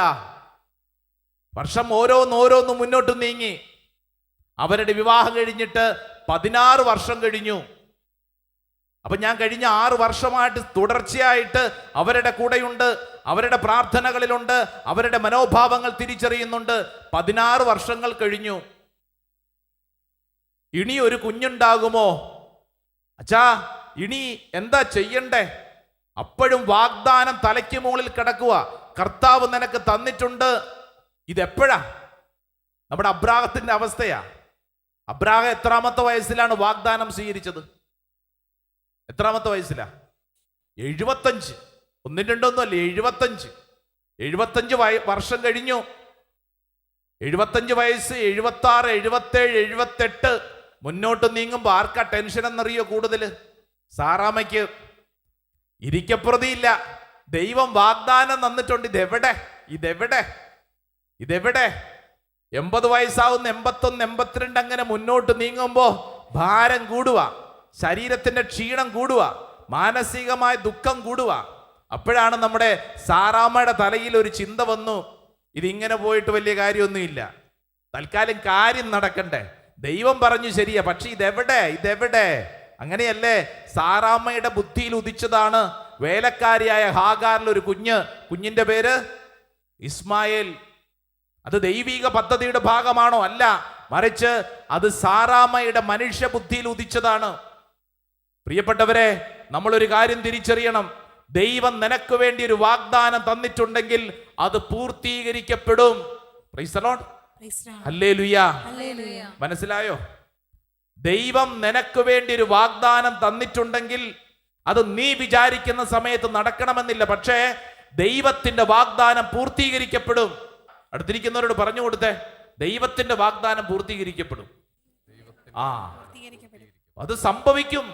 വർഷം ഓരോന്ന് മുന്നോട്ട് നീങ്ങി. അവരുടെ വിവാഹം കഴിഞ്ഞിട്ട് 16 വർഷം കഴിഞ്ഞു. അപ്പൊ ഞാൻ കഴിഞ്ഞ 6 വർഷമായിട്ട് തുടർച്ചയായിട്ട് അവരുടെ കൂടെയുണ്ട്, അവരുടെ പ്രാർത്ഥനകളിലുണ്ട്, അവരുടെ മനോഭാവങ്ങൾ തിരിച്ചറിയുന്നുണ്ട്. 16 വർഷങ്ങൾ കഴിഞ്ഞു. ഇനി ഒരു കുഞ്ഞുണ്ടാകുമോ? അച്ഛാ ഇനി എന്താ ചെയ്യണ്ടേ? അപ്പോഴും വാഗ്ദാനം തലയ്ക്ക് മുകളിൽ കിടക്കുക. കർത്താവ് നിനക്ക് തന്നിട്ടുണ്ട്. ഇതെപ്പോഴാ? നമ്മുടെ അബ്രാഹത്തിന്റെ അവസ്ഥയാ. അബ്രാഹം എത്രാമത്തെ വയസ്സിലാണ് വാഗ്ദാനം സ്വീകരിച്ചത്? എത്രാമത്തെ വയസ്സിലാ? 75. 1 2 ഒന്നുമല്ല, 75. 75 വർഷം കഴിഞ്ഞു. 75 വയസ്സ്, 76, 77, 78 മുന്നോട്ട് നീങ്ങുമ്പോൾ ആർക്കാ ടെൻഷൻ എന്നറിയോ കൂടുതൽ? സാറാമയ്ക്ക്. ഇരിക്കപ്രതിയില്ല. ദൈവം വാഗ്ദാനം തന്നിട്ടുണ്ട്. ഇതെവിടെ 80 വയസ്സാവുന്ന 81, 82 അങ്ങനെ മുന്നോട്ട് നീങ്ങുമ്പോ ഭാരം കൂടുക, ശരീരത്തിന്റെ ക്ഷീണം കൂടുക, മാനസികമായ ദുഃഖം കൂടുക. അപ്പോഴാണ് നമ്മുടെ സാറാമ്മയുടെ തലയിൽ ഒരു ചിന്ത വന്നു, ഇതിങ്ങനെ പോയിട്ട് വലിയ കാര്യമൊന്നുമില്ല, തൽക്കാലം കാര്യം നടക്കണ്ടേ. ദൈവം പറഞ്ഞു ശരിയാ, പക്ഷെ ഇതെവിടെ? അങ്ങനെയല്ലേ സാറാമ്മയുടെ ബുദ്ധിയിൽ ഉദിച്ചതാണ് വേലക്കാരിയായ ഹാഗാറിൽ ഒരു കുഞ്ഞിന്റെ പേര് ഇസ്മായേൽ. അത് ദൈവിക പദ്ധതിയുടെ ഭാഗമാണോ? അല്ല, മറിച്ച് അത് സാറാമ്മയുടെ മനുഷ്യ ബുദ്ധിയിൽ ഉദിച്ചതാണ്. പ്രിയപ്പെട്ടവരെ, നമ്മളൊരു കാര്യം തിരിച്ചറിയണം. ദൈവം നിനക്ക് വേണ്ടി ഒരു വാഗ്ദാനം തന്നിട്ടുണ്ടെങ്കിൽ അത് പൂർത്തീകരിക്കപ്പെടും. Praise the Lord. ഹല്ലേലൂയ. മനസ്സിലായോ? ദൈവം നിനക്ക് വേണ്ടി ഒരു വാഗ്ദാനം തന്നിട്ടുണ്ടെങ്കിൽ അത് നീ വിചാരിക്കുന്ന സമയത്ത് നടക്കണമെന്നില്ല, പക്ഷേ ദൈവത്തിന്റെ വാഗ്ദാനം പൂർത്തീകരിക്കപ്പെടും. അടുത്തിരിക്കുന്നവരോട് പറഞ്ഞു കൊടുത്തേ, ദൈവത്തിന്റെ വാഗ്ദാനം പൂർത്തീകരിക്കപ്പെടും. അത് സംഭവിക്കും.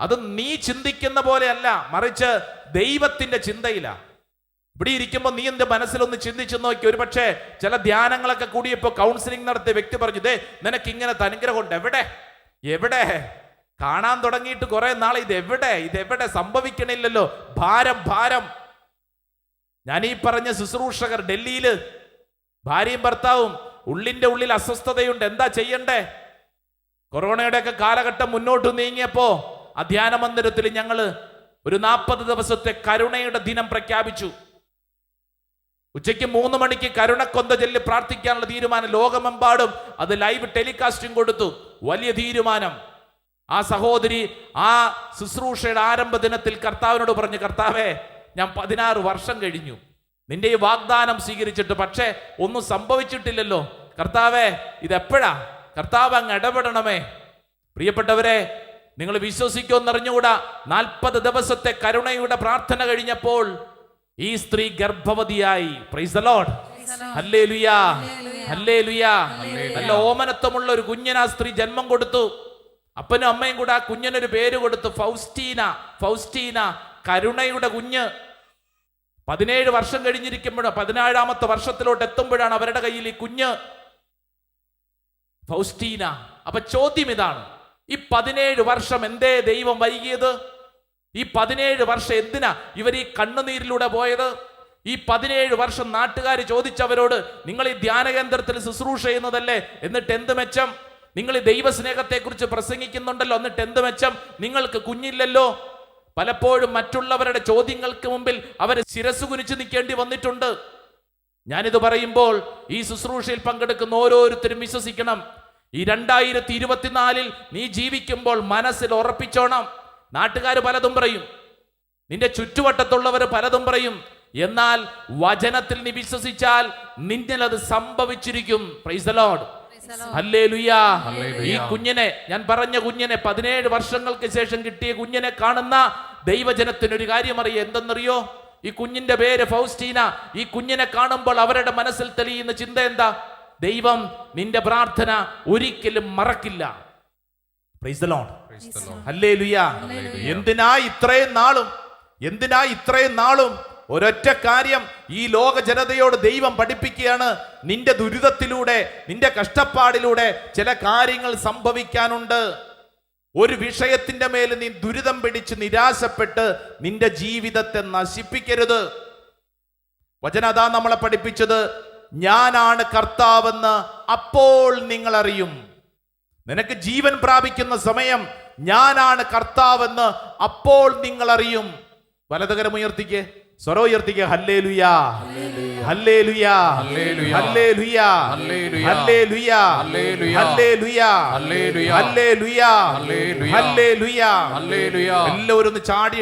അത് നീ ചിന്തിക്കുന്ന പോലെയല്ല, മറിച്ച് ദൈവത്തിന്റെ ചിന്തയിലാ. ഇവിടെ ഇരിക്കുമ്പോൾ നീ എന്റെ മനസ്സിലൊന്ന് ചിന്തിച്ചു നോക്കി. ഒരു പക്ഷേ ചില ധ്യാനങ്ങളൊക്കെ കൂടിയപ്പോ കൗൺസിലിംഗ് നടത്തിയ വ്യക്തി പറഞ്ഞു, ദേ നിനക്ക് ഇങ്ങനത്തെ അനുഗ്രഹം ഉണ്ട്. എവിടെ കാണാൻ തുടങ്ങിയിട്ട് കുറെ നാൾ ഇതെവിടെ സംഭവിക്കണില്ലല്ലോ. ഭാരം. ഞാൻ ഈ പറഞ്ഞ ശുശ്രൂഷകർ ഡൽഹിയില് ഭാര്യയും ഭർത്താവും ഉള്ളിന്റെ ഉള്ളിൽ അസ്വസ്ഥതയുണ്ട്. എന്താ ചെയ്യണ്ടേ? കൊറോണയുടെ ഒക്കെ കാലഘട്ടം മുന്നോട്ട് നീങ്ങിയപ്പോ ആ ധ്യാന മന്ദിരത്തിൽ ഞങ്ങള് ഒരു 40 ദിവസത്തെ കരുണയുടെ ദിനം പ്രഖ്യാപിച്ചു. ഉച്ചയ്ക്ക് 3 മണിക്ക് കരുണക്കൊന്ത ചൊല്ലി പ്രാർത്ഥിക്കാനുള്ള തീരുമാനം. ലോകമെമ്പാടും അത് ലൈവ് ടെലികാസ്റ്റിംഗ് കൊടുത്തു. വലിയ തീരുമാനം. ആ സഹോദരി ആ ശുശ്രൂഷയുടെ ആരംഭ ദിനത്തിൽ കർത്താവിനോട് പറഞ്ഞു, കർത്താവേ, ഞാൻ 16 വർഷം കഴിഞ്ഞു നിന്റെ ഈ വാഗ്ദാനം സ്വീകരിച്ചിട്ട്, പക്ഷേ ഒന്നും സംഭവിച്ചിട്ടില്ലല്ലോ. കർത്താവേ, ഇതെപ്പോഴാ? കർത്താവ് അങ്ങ് ഇടപെടണമേ. പ്രിയപ്പെട്ടവരെ, നിങ്ങൾ വിശ്വസിക്കുമെന്നറിഞ്ഞുകൂടാ, 40 ദിവസത്തെ കരുണയുടെ പ്രാർത്ഥന കഴിഞ്ഞപ്പോൾ ഈ സ്ത്രീ ഗർഭവതിയായി. Praise the Lord. Hallelujah. Hallelujah. നല്ല ഓമനത്വമുള്ള ഒരു കുഞ്ഞിന് ആ സ്ത്രീ ജന്മം കൊടുത്തു. അപ്പനും അമ്മയും കൂടെ ആ കുഞ്ഞിനൊരു പേര് കൊടുത്തു, ഫൗസ്റ്റീന, കരുണയുടെ കുഞ്ഞ്. 17 വർഷം കഴിഞ്ഞിരിക്കുമ്പോഴോ 17ാമത്തെ വർഷത്തിലോട്ട് എത്തുമ്പോഴാണ് അവരുടെ കയ്യിൽ ഈ കുഞ്ഞ് ഫൗസ്റ്റീന. അപ്പൊ ചോദ്യം ഇതാണ്, ഈ 17 വർഷം എന്തേ ദൈവം വൈകിയത്? ഈ 17 വർഷം എന്തിനാ ഇവർ ഈ കണ്ണുനീരിലൂടെ പോയത്? ഈ 17 വർഷം നാട്ടുകാർ ചോദിച്ചവരോട്, നിങ്ങൾ ഈ ധ്യാന കേന്ദ്രത്തിൽ ശുശ്രൂഷ ചെയ്യുന്നതല്ലേ, എന്നിട്ട് എന്ത് മെച്ചം? നിങ്ങൾ ഈ ദൈവസ്നേഹത്തെ കുറിച്ച് പ്രസംഗിക്കുന്നുണ്ടല്ലോ, എന്നിട്ട് എന്ത് മെച്ചം? നിങ്ങൾക്ക് കുഞ്ഞില്ലല്ലോ. പലപ്പോഴും മറ്റുള്ളവരുടെ ചോദ്യങ്ങൾക്ക് മുമ്പിൽ അവർ ശിരസ് കുനിച്ച് നിൽക്കേണ്ടി വന്നിട്ടുണ്ട്. ഞാനിത് പറയുമ്പോൾ ഈ ശുശ്രൂഷയിൽ പങ്കെടുക്കുന്ന ഓരോരുത്തരും വിശ്വസിക്കണം, ഈ 2024 നീ ജീവിക്കുമ്പോൾ മനസ്സിൽ ഉറപ്പിച്ചോണം. നാട്ടുകാർ പലതും പറയും, നിന്റെ ചുറ്റുവട്ടത്തുള്ളവർ പലതും പറയും, എന്നാൽ വചനത്തിൽ നീ വിശ്വസിച്ചാൽ നിന്നിൽ അത് സംഭവിച്ചിരിക്കും. Praise the Lord. ഹല്ലേലൂയ. ഈ കുഞ്ഞിനെ, ഞാൻ പറഞ്ഞ കുഞ്ഞിനെ, 17 വർഷങ്ങൾക്ക് ശേഷം കിട്ടിയ കുഞ്ഞിനെ കാണുന്ന ദൈവജനത്തിന് ഒരു കാര്യം അറിയാം. എന്തെന്നറിയോ? ഈ കുഞ്ഞിന്റെ പേര് ഫൗസ്റ്റീന. ഈ കുഞ്ഞിനെ കാണുമ്പോൾ അവരുടെ മനസ്സിൽ തെളിയുന്ന ചിന്ത എന്താ? ദൈവം നിന്റെ പ്രാർത്ഥന ഒരിക്കലും മറക്കില്ല. Price the Lord. ഹല്ലേലൂയ. എന്തിനാ ഇത്രയും നാളും ഒരൊറ്റ കാര്യം ഈ ലോക ജനതയോട് ദൈവം പഠിപ്പിക്കുകയാണ്. നിന്റെ ദുരിതത്തിലൂടെ, നിന്റെ കഷ്ടപ്പാടിലൂടെ ചില കാര്യങ്ങൾ സംഭവിക്കാനുണ്ട്. ഒരു വിഷയത്തിന്റെ മേൽ നീ ദുരിതം പിടിച്ച് നിരാശപ്പെട്ട് നിന്റെ ജീവിതത്തെ നശിപ്പിക്കരുത്. വചനം അതാ നമ്മളെ പഠിപ്പിച്ചത്, ഞാനാണ് കർത്താവെന്ന് അപ്പോൾ നിങ്ങൾ അറിയും. നിനക്ക് ജീവൻ പ്രാപിക്കുന്ന സമയം ഞാനാണ് കർത്താവെന്ന് അപ്പോൾ നിങ്ങൾ അറിയും. വലതുകരം ഉയർത്തിക്ക്, സ്വരം ഉയർത്തിക്ക്. Hallelujah, hallelujah, hallelujah, hallelujah, hallelujah, hallelujah, hallelujah. എല്ലാവരും ഒന്ന് ചാടി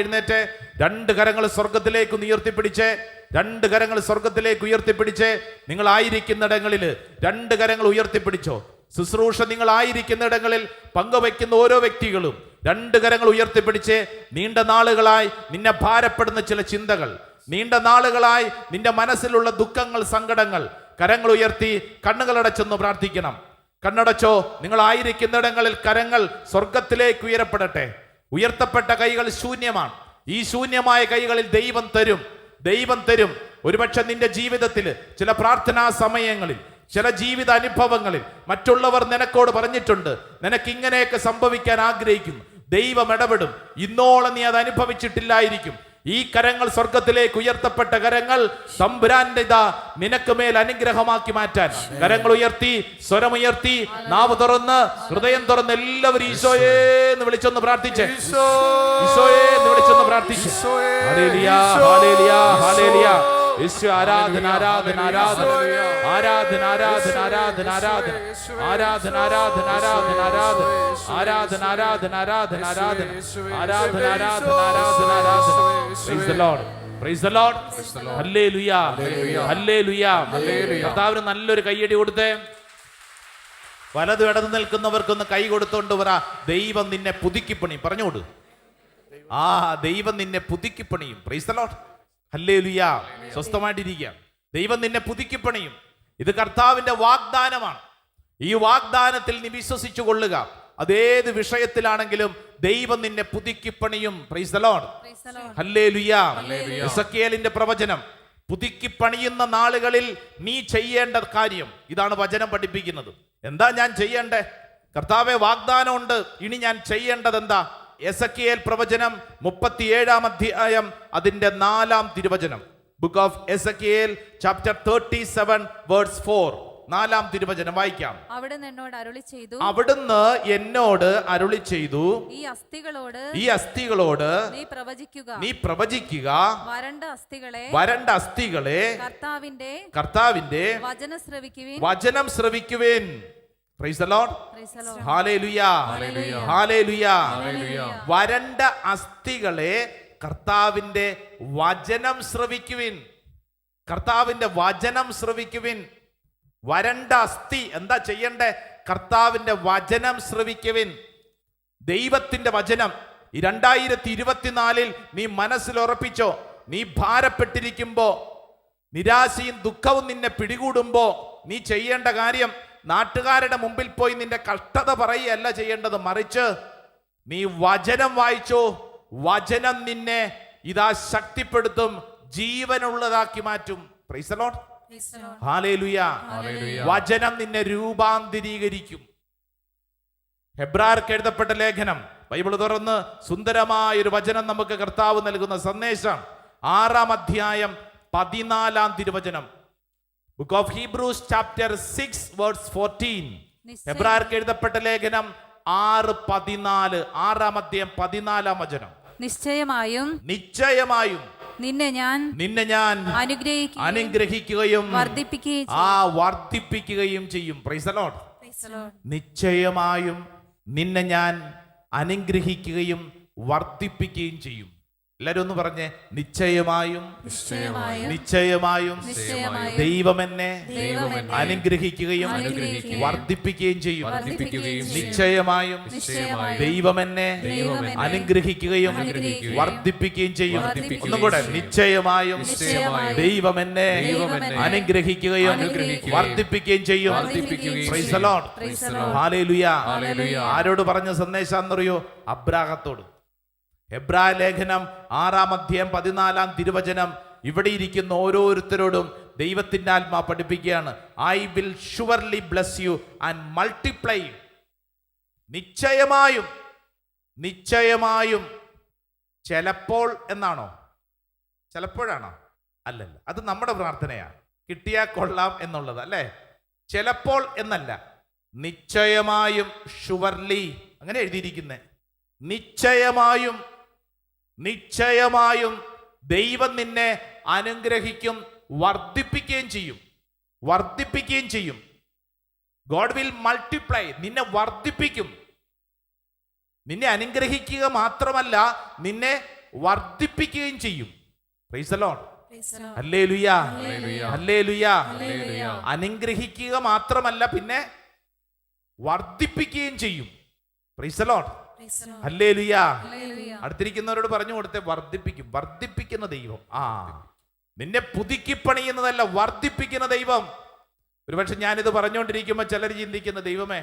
എഴുന്നേറ്റ് 2 കരങ്ങൾ സ്വർഗത്തിലേക്ക് ഉയർത്തിപ്പിടിച്ച്, 2 കരങ്ങൾ സ്വർഗത്തിലേക്ക് ഉയർത്തിപ്പിടിച്ച്, നിങ്ങൾ ആയിരിക്കുന്നിടങ്ങളിൽ 2 കരങ്ങൾ ഉയർത്തിപ്പിടിച്ചോ. ശുശ്രൂഷ നിങ്ങൾ ആയിരിക്കുന്നിടങ്ങളിൽ പങ്കുവയ്ക്കുന്ന ഓരോ വ്യക്തികളും 2 കരങ്ങൾ ഉയർത്തിപ്പിടിച്ച്, നീണ്ട നാളുകളായി നിന്നെ ഭാരപ്പെടുന്ന ചില ചിന്തകൾ, നീണ്ട നാളുകളായി നിന്റെ മനസ്സിലുള്ള ദുഃഖങ്ങൾ, സങ്കടങ്ങൾ, കരങ്ങൾ ഉയർത്തി കണ്ണുകളടച്ചൊന്ന് പ്രാർത്ഥിക്കണം. കണ്ണടച്ചോ. നിങ്ങൾ ആയിരിക്കുന്നിടങ്ങളിൽ കരങ്ങൾ സ്വർഗത്തിലേക്ക് ഉയരപ്പെടട്ടെ. ഉയർത്തപ്പെട്ട കൈകൾ ശൂന്യമാണ്. ഈ ശൂന്യമായ കൈകളിൽ ദൈവം തരും, ദൈവം തരും. ഒരുപക്ഷെ നിന്റെ ജീവിതത്തിൽ ചില പ്രാർത്ഥനാ സമയങ്ങളിൽ, ചില ജീവിത അനുഭവങ്ങളിൽ മറ്റുള്ളവർ നിനക്കോട് പറഞ്ഞിട്ടുണ്ട്, നിനക്ക് ഇങ്ങനെയൊക്കെ സംഭവിക്കാൻ ആഗ്രഹിക്കുന്നു. ദൈവം ഇടപെടും. ഇന്നോളം നീ അത് അനുഭവിച്ചിട്ടില്ലായിരിക്കും. ഈ കരങ്ങൾ, സ്വർഗത്തിലേക്ക് ഉയർത്തപ്പെട്ട കരങ്ങൾ, തമ്പുരാന്റെ ഇതാ നിനക്ക് മേൽ അനുഗ്രഹമാക്കി മാറ്റാൻ. കരങ്ങൾ ഉയർത്തി, സ്വരമുയർത്തി, നാവ് തുറന്ന്, ഹൃദയം തുറന്ന് എല്ലാവരും ഈശോയെ എന്ന് വിളിച്ചൊന്ന് പ്രാർത്ഥിച്ച്, ഈശോയെ എന്ന് വിളിച്ചൊന്ന് പ്രാർത്ഥിച്ച്. Hallelujah, hallelujah, hallelujah. യേശു ആരാധന, ആരാധന, ആരാധന, ആരാധന, ആരാധന, ആരാധന, ആരാധന, ആരാധന, ആരാധന, ആരാധന, ആരാധന, ആരാധന, ആരാധന, ആരാധന, ആരാധന, ആരാധന, ആരാധന, ആരാധന, ആരാധന. Praise the Lord. Praise the Lord. Hallelujah, hallelujah. കർത്താവിന് നല്ലൊരു കയ്യടി കൊടുത്തേ. വലതും ഇടതു നിൽക്കുന്നവർക്കൊന്ന് കൈ കൊടുത്തോണ്ട് പറ, ദൈവം നിന്നെ പുതുക്കിപ്പണിയും. പറഞ്ഞോട്, ആ ദൈവം നിന്നെ പുതുക്കിപ്പണിയും. Praise the Lord. ഹല്ലേലൂയ. സ്വസ്ഥമായിട്ടിരിക്കുക. ദൈവം നിന്നെ പുതുക്കിപ്പണിയും. ഇത് കർത്താവിന്റെ വാഗ്ദാനമാണ്. ഈ വാഗ്ദാനത്തിൽ നീ വിശ്വസിച്ചു കൊള്ളുക. അതേത് വിഷയത്തിലാണെങ്കിലും ദൈവം നിന്നെ പുതുക്കിപ്പണിയും. Praise the Lord. ഹല്ലേലൂയ. എസെക്കിയേലിന്റെ പ്രവചനം, പുതുക്കിപ്പണിയുന്ന നാളുകളിൽ നീ ചെയ്യേണ്ട കാര്യം ഇതാണ് വചനം പഠിപ്പിക്കുന്നത്. എന്താ ഞാൻ ചെയ്യേണ്ടേ? കർത്താവെ വാഗ്ദാനമുണ്ട്, ഇനി ഞാൻ ചെയ്യേണ്ടത് എന്താ? എസെക്കിയേൽ പ്രവചനം 37 അധ്യായം അതിന്റെ 4 തിരുവചനം. Book of Ezekiel chapter 37 verse 4. 4 തിരുവചനം വായിക്കാം. അവിടുന്ന് എന്നോട് അരുളി ചെയ്തു, അവിടുന്ന് എന്നോട് അരുളി ചെയ്തു, ഈ അസ്ഥികളോട് നീ പ്രവചിക്കുക, വരണ്ട അസ്ഥികളെ കർത്താവിന്റെ വചനം ശ്രവിക്കുവിൻ. Praise the Lord. Hallelujah. Hallelujah. വരണ്ട അസ്ഥികളെ കർത്താവിന്റെ വചനം ശ്രവിക്കുവിൻ. കർത്താവിന്റെ വചനം ശ്രവിക്കുവിൻ. വരണ്ട അസ്ഥി എന്താ ചെയ്യണ്ടേ? കർത്താവിന്റെ വചനം ശ്രവിക്കുവിൻ. ദൈവത്തിന്റെ വചനം ഈ 2024 നീ മനസ്സിൽ ഉറപ്പിച്ചോ. നീ ഭാരപ്പെട്ടിരിക്കുമ്പോ, നിരാശയും ദുഃഖവും നിന്നെ പിടികൂടുമ്പോ നീ ചെയ്യേണ്ട കാര്യം നാട്ടുകാരുടെ മുമ്പിൽ പോയി നിന്റെ കഷ്ടത പറയുകയല്ല ചെയ്യേണ്ടത്. മറിച്ച് നീ വചനം വായിച്ചോ. വചനം നിന്നെ ഇതാ ശക്തിപ്പെടുത്തും, ജീവനുള്ളതാക്കി മാറ്റും. Price the Lord. ഹല്ലേലൂയ. വചനം നിന്നെ രൂപാന്തരീകരിക്കും. ഹെബ്രായർക്ക് എഴുതപ്പെട്ട ലേഖനം, ബൈബിൾ തുറന്ന് സുന്ദരമായ ഒരു വചനം നമുക്ക് കർത്താവ് നൽകുന്ന സന്ദേശം. 6 അധ്യായം 14 തിരുവചനം. Book of Hebrews chapter 6 verse 14. ഹെബ്രായർക്ക് എഴുതപ്പെട്ട ലേഖനം 6:14. 6 അധ്യായം 14 വചനം. നിശ്ചയമായും നിന്നെ ഞാൻ അനുഗ്രഹിക്കുകയും വർദ്ധിപ്പിക്കുകയും ചെയ്യും. Praise the Lord. നിശ്ചയമായും നിന്നെ ഞാൻ അനുഗ്രഹിക്കുകയും വർദ്ധിപ്പിക്കുകയും ചെയ്യും. എല്ലാരും ഒന്ന് പറഞ്ഞേ, നിശ്ചയമായും ദൈവം എന്നെ അനുഗ്രഹിക്കുകയും വർദ്ധിപ്പിക്കുകയും ചെയ്യും. നിശ്ചയമായും ദൈവം എന്നെ അനുഗ്രഹിക്കുകയും വർദ്ധിപ്പിക്കുകയും ചെയ്യും. ഒന്നും കൂടെ, നിശ്ചയമായും ദൈവം എന്നെ അനുഗ്രഹിക്കുകയും വർദ്ധിപ്പിക്കുകയും ചെയ്യും. Praise the Lord. ഹല്ലേലൂയ. ആരോട് പറഞ്ഞ സന്ദേശാന്നറിയോ? അബ്രാഹത്തോട്. ഹെബ്രായ ലേഖനം 6 അധ്യായം 14 തിരുവചനം. ഇവിടെ ഇരിക്കുന്ന ഓരോരുത്തരോടും ദൈവത്തിന്റെ ആത്മാ പഠിപ്പിക്കുകയാണ്. I will surely bless you and multiply. നിശ്ചയമായും. ചിലപ്പോൾ എന്നാണോ? ചിലപ്പോഴാണോ? അല്ലല്ല, അത് നമ്മുടെ പ്രാർത്ഥനയാണ്. കിട്ടിയാൽ കൊള്ളാം എന്നുള്ളത് അല്ലേ? ചിലപ്പോൾ എന്നല്ല, നിശ്ചയമായും. ഷുവർലി അങ്ങനെ എഴുതിയിരിക്കുന്നേ. നിശ്ചയമായും ദൈവം നിന്നെ അനുഗ്രഹിക്കും, വർദ്ധിപ്പിക്കുകയും ചെയ്യും. God will multiply. നിന്നെ വർദ്ധിപ്പിക്കും. നിന്നെ അനുഗ്രഹിക്കുക മാത്രമല്ല, നിന്നെ വർദ്ധിപ്പിക്കുകയും ചെയ്യും. Praise the Lord. Hallelujah. Hallelujah. അനുഗ്രഹിക്കുക മാത്രമല്ല, പിന്നെ വർദ്ധിപ്പിക്കുകയും ചെയ്യും. Praise the Lord. ഹല്ലേലൂയ. അടുത്തിരിക്കുന്നവരോട് പറഞ്ഞു കൊടുത്തേ, വർദ്ധിപ്പിക്കുന്ന ദൈവം. നിന്നെ പുതുക്കിപ്പണിയുന്നതല്ല, വർദ്ധിപ്പിക്കുന്ന ദൈവം. ഒരുപക്ഷെ ഞാനിത് പറഞ്ഞുകൊണ്ടിരിക്കുമ്പോൾ ചിലർ ചിന്തിക്കുന്ന, ദൈവമേ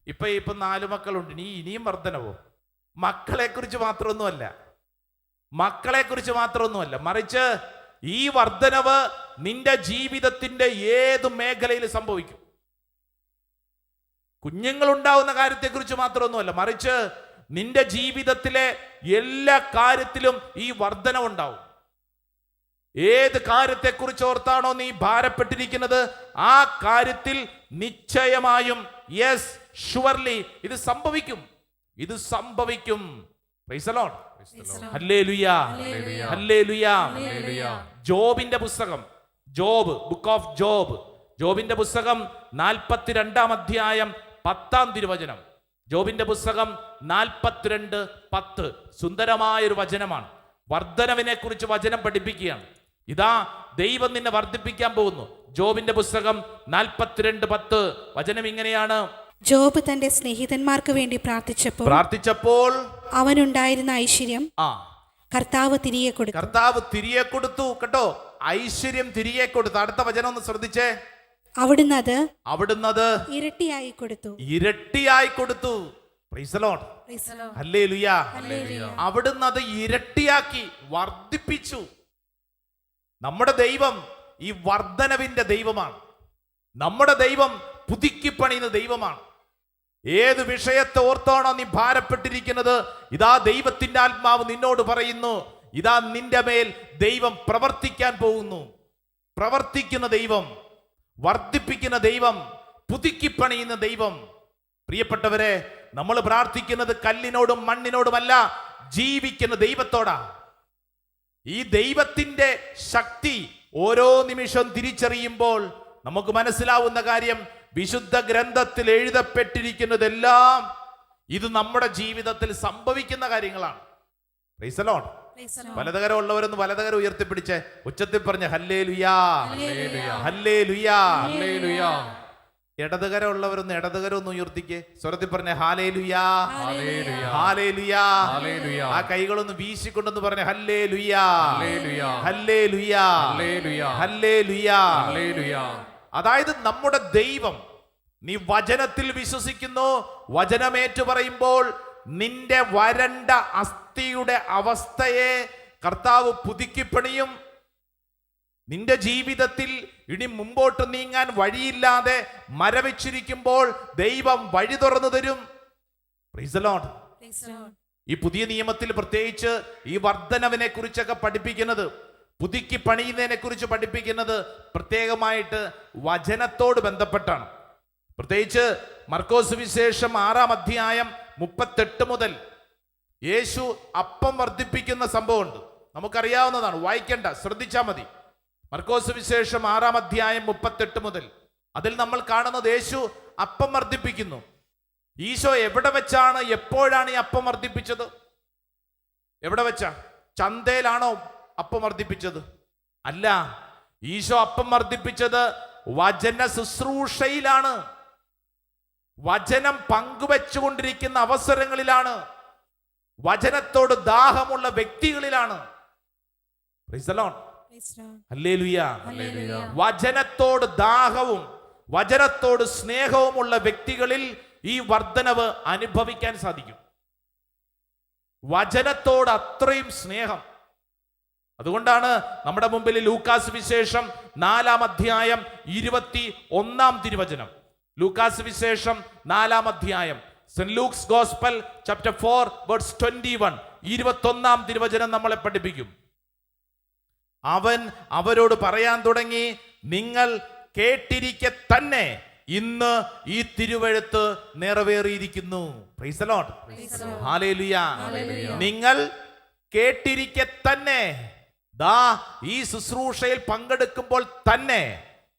ഇപ്പം 4 മക്കളുണ്ട്, ഇനിയും വർധനവോ? മക്കളെക്കുറിച്ച് മാത്രമൊന്നുമല്ല, മക്കളെക്കുറിച്ച് മാത്രമൊന്നുമല്ല, മറിച്ച് ഈ വർധനവ് നിന്റെ ജീവിതത്തിന്റെ ഏത് മേഖലയിൽ സംഭവിക്കും. കുഞ്ഞുങ്ങൾ ഉണ്ടാവുന്ന കാര്യത്തെക്കുറിച്ച് മാത്രമൊന്നുമല്ല, മറിച്ച് നിന്റെ ജീവിതത്തിലെ എല്ലാ കാര്യത്തിലും ഈ വർധനവുണ്ടാവും. ഏത് കാര്യത്തെക്കുറിച്ച് ഓർത്താണോ നീ ഭാരപ്പെട്ടിരിക്കുന്നത്, ആ കാര്യത്തിൽ നിശ്ചയമായും യെസ് ഷുവർലി ഇത് സംഭവിക്കും, ഇത് സംഭവിക്കും. Praise the Lord. Hallelujah, hallelujah. ജോബിന്റെ പുസ്തകം, ജോബ്, ബുക്ക് ഓഫ് ജോബ്, ജോബിന്റെ പുസ്തകം 42-ാം അധ്യായം 10-ാം തിരുവചനം. ജോബിന്റെ പുസ്തകം 42:10 സുന്ദരമായൊരു വചനമാണ്. വർധനവിനെ കുറിച്ച് വചനം പഠിപ്പിക്കുകയാണ്. ഇതാ ദൈവം നിന്നെ വർദ്ധിപ്പിക്കാൻ പോകുന്നു. ജോബിന്റെ പുസ്തകം 42:10 വചനം ഇങ്ങനെയാണ്: ജോബ് തന്റെ സ്നേഹിതന്മാർക്ക് വേണ്ടി പ്രാർത്ഥിച്ചപ്പോൾ അവനുണ്ടായിരുന്ന ഐശ്വര്യം കർത്താവ് തിരികെ കൊടുത്തു. കർത്താവ് തിരികെ കൊടുത്തു കേട്ടോ, ഐശ്വര്യം തിരികെ കൊടുത്തു. അടുത്ത വചനം ഒന്ന് ശ്രദ്ധിച്ചേ. അവിടുന്ന് അത് ഇരട്ടിയായി കൊടുത്തു. Price the Lord. ഹല്ലേലൂയ. അവിടുന്ന് അത് ഇരട്ടിയാക്കി വർദ്ധിപ്പിച്ചു. നമ്മുടെ ദൈവം ഈ വർധനവിന്റെ ദൈവമാണ്. നമ്മുടെ ദൈവം പുതുക്കി പണിയുന്ന ദൈവമാണ്. ഏത് വിഷയത്തെ ഓർത്താണോ നീ ഭാരപ്പെട്ടിരിക്കുന്നത്, ഇതാ ദൈവത്തിന്റെ ആത്മാവ് നിന്നോട് പറയുന്നു, ഇതാ നിന്റെ മേൽ ദൈവം പ്രവർത്തിക്കാൻ പോകുന്നു. പ്രവർത്തിക്കുന്ന ദൈവം, വർദ്ധിപ്പിക്കുന്ന ദൈവം, പുതുക്കി പണിയുന്ന ദൈവം. പ്രിയപ്പെട്ടവരെ, നമ്മൾ പ്രാർത്ഥിക്കുന്നത് കല്ലിനോടും മണ്ണിനോടുമല്ല, ജീവിക്കുന്ന ദൈവത്തോടാ. ഈ ദൈവത്തിന്റെ ശക്തി ഓരോ നിമിഷം തിരിച്ചറിയുമ്പോൾ നമുക്ക് മനസ്സിലാവുന്ന കാര്യം, വിശുദ്ധ ഗ്രന്ഥത്തിൽ എഴുതപ്പെട്ടിരിക്കുന്നതെല്ലാം ഇത് നമ്മുടെ ജീവിതത്തിൽ സംഭവിക്കുന്ന കാര്യങ്ങളാണ്. Praise the Lord. വലതുകരം ഉള്ളവരൊന്ന് വലതുകരം ഉയർത്തിപ്പിടിച്ച് ഉച്ചത്തിൽ പറഞ്ഞ ഹല്ലേലൂയാ, ഹല്ലേലൂയാ, ഹല്ലേലൂയാ. ഇടതുകരം ഉള്ളവരൊന്ന് ഇടതുകരം ഒന്ന് ഉയർത്തിക്ക്, സ്വരത്തിൽ പറഞ്ഞ ഹാലേലുയാ, ഹാലേലുയാ. ആ കൈകളൊന്ന് വീശിക്കൊണ്ടെന്ന് പറഞ്ഞ ഹല്ലേലൂയാ, ഹല്ലേലൂയാ, ഹല്ലേലൂയാ. അതായത് നമ്മുടെ ദൈവം, നീ വചനത്തിൽ വിശ്വസിക്കുന്നു, വചനമേറ്റു പറയുമ്പോൾ നിന്റെ വരണ്ട അസ്ഥിയുടെ അവസ്ഥയെ കർത്താവ് പുതുക്കിപ്പണിയും. നിന്റെ ജീവിതത്തിൽ ഇനി മുമ്പോട്ട് നീങ്ങാൻ വഴിയില്ലാതെ മരവിച്ചിരിക്കുമ്പോൾ ദൈവം വഴി തുറന്നു തരും. Price the Lord. ഈ പുതിയ നിയമത്തിൽ പ്രത്യേകിച്ച് ഈ വർധനവിനെ കുറിച്ചൊക്കെ പഠിപ്പിക്കുന്നത്, പുതുക്കി പണിയുന്നതിനെ കുറിച്ച് പഠിപ്പിക്കുന്നത് പ്രത്യേകമായിട്ട് വചനത്തോട് ബന്ധപ്പെട്ടാണ്. പ്രത്യേകിച്ച് മർക്കോസ് വിശേഷം 6-ാം അധ്യായം 38 മുതൽ യേശു അപ്പം വർദ്ധിപ്പിക്കുന്ന സംഭവമുണ്ട്. നമുക്കറിയാവുന്നതാണ്, വായിക്കണ്ട, ശ്രദ്ധിച്ചാൽ മതി. മർക്കോസ് വിശേഷം 6-ാം അധ്യായം 38 മുതൽ അതിൽ നമ്മൾ കാണുന്നത് യേശു അപ്പം വർദ്ധിപ്പിക്കുന്നു. ഈശോ എവിടെ വെച്ചാണ്, എപ്പോഴാണ് ഈ അപ്പം വർദ്ധിപ്പിച്ചത്? എവിടെ വെച്ചാ? ചന്തയിലാണോ അപ്പം വർദ്ധിപ്പിച്ചത്? അല്ല, ഈശോ അപ്പം വർദ്ധിപ്പിച്ചത് വചന ശുശ്രൂഷയിലാണ്, വചനം പങ്കുവെച്ചുകൊണ്ടിരിക്കുന്ന അവസരങ്ങളിലാണ്, വചനത്തോട് ദാഹമുള്ള വ്യക്തികളിലാണ്. Praise the Lord. ഹല്ലേലൂയ. വചനത്തോട് ദാഹവും വചനത്തോട് സ്നേഹവുമുള്ള വ്യക്തികളിൽ ഈ വർധനവ് അനുഭവിക്കാൻ സാധിക്കും. വചനത്തോട് അത്രയും സ്നേഹം. അതുകൊണ്ടാണ് നമ്മുടെ മുമ്പിൽ ലൂക്കാസ് വിശേഷം 4-ാം അധ്യായം 21-ാം തിരുവചനം. ലൂക്കാസ് വിശേഷം 4-ാം അധ്യായം, saint Luke's gospel chapter 4 verse 21, 21-ാം തിരുവചനം നമ്മളെ പഠിപ്പിക്കും. അവൻ അവരോട് പറയാൻ തുടങ്ങി, നിങ്ങൾ കേട്ടിരിക്കെ തന്നെ ഇന്ന് ഈ തിരുവെഴുത്ത് നിറവേറിയിരിക്കുന്നു. Praise the Lord. ഹല്ലേലൂയ. നിങ്ങൾ കേട്ടിരിക്കെ തന്നെ, ദാ ഈ ശുശ്രൂഷയിൽ പങ്കെടുക്കുമ്പോൾ തന്നെ,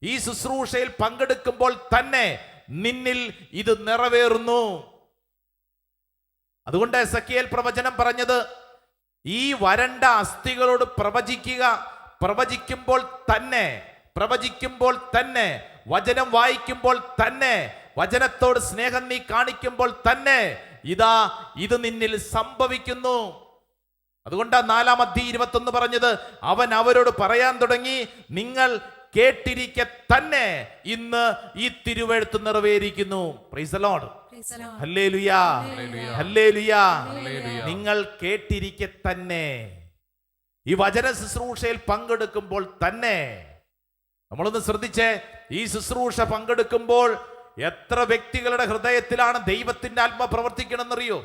ഈ ശുശ്രൂഷയിൽ പങ്കെടുക്കുമ്പോൾ തന്നെ നിന്നിൽ ഇത് നിറവേറുന്നു. അതുകൊണ്ട് എസെക്കിയേൽ പ്രവചനം പറഞ്ഞത്, ഈ വരണ്ട അസ്ഥികളോട് പ്രവചിക്കുക, പ്രവചിക്കുമ്പോൾ തന്നെ, വചനം വായിക്കുമ്പോൾ തന്നെ, വചനത്തോട് സ്നേഹം നീ കാണിക്കുമ്പോൾ തന്നെ ഇതാ ഇത് നിന്നിൽ സംഭവിക്കുന്നു. അതുകൊണ്ടാ 4-ാം അധ്യായം 21 പറഞ്ഞത്, അവൻ അവരോട് പറയാൻ തുടങ്ങി, നിങ്ങൾ കേട്ടിരിക്കെ തന്നെ ഇന്ന് ഈ തിരുവെഴുത്ത് നിറവേറിയിരിക്കുന്നു. Praise the Lord. Hallelujah, hallelujah. നിങ്ങൾ കേട്ടിരിക്കെ തന്നെ, ഈ വചന ശുശ്രൂഷയിൽ പങ്കെടുക്കുമ്പോൾ തന്നെ. നമ്മളൊന്ന് ശ്രദ്ധിച്ചേ, ഈ ശുശ്രൂഷ പങ്കെടുക്കുമ്പോൾ എത്ര വ്യക്തികളുടെ ഹൃദയത്തിലാണ് ദൈവത്തിന്റെ ആത്മ പ്രവർത്തിക്കണമെന്നറിയോ?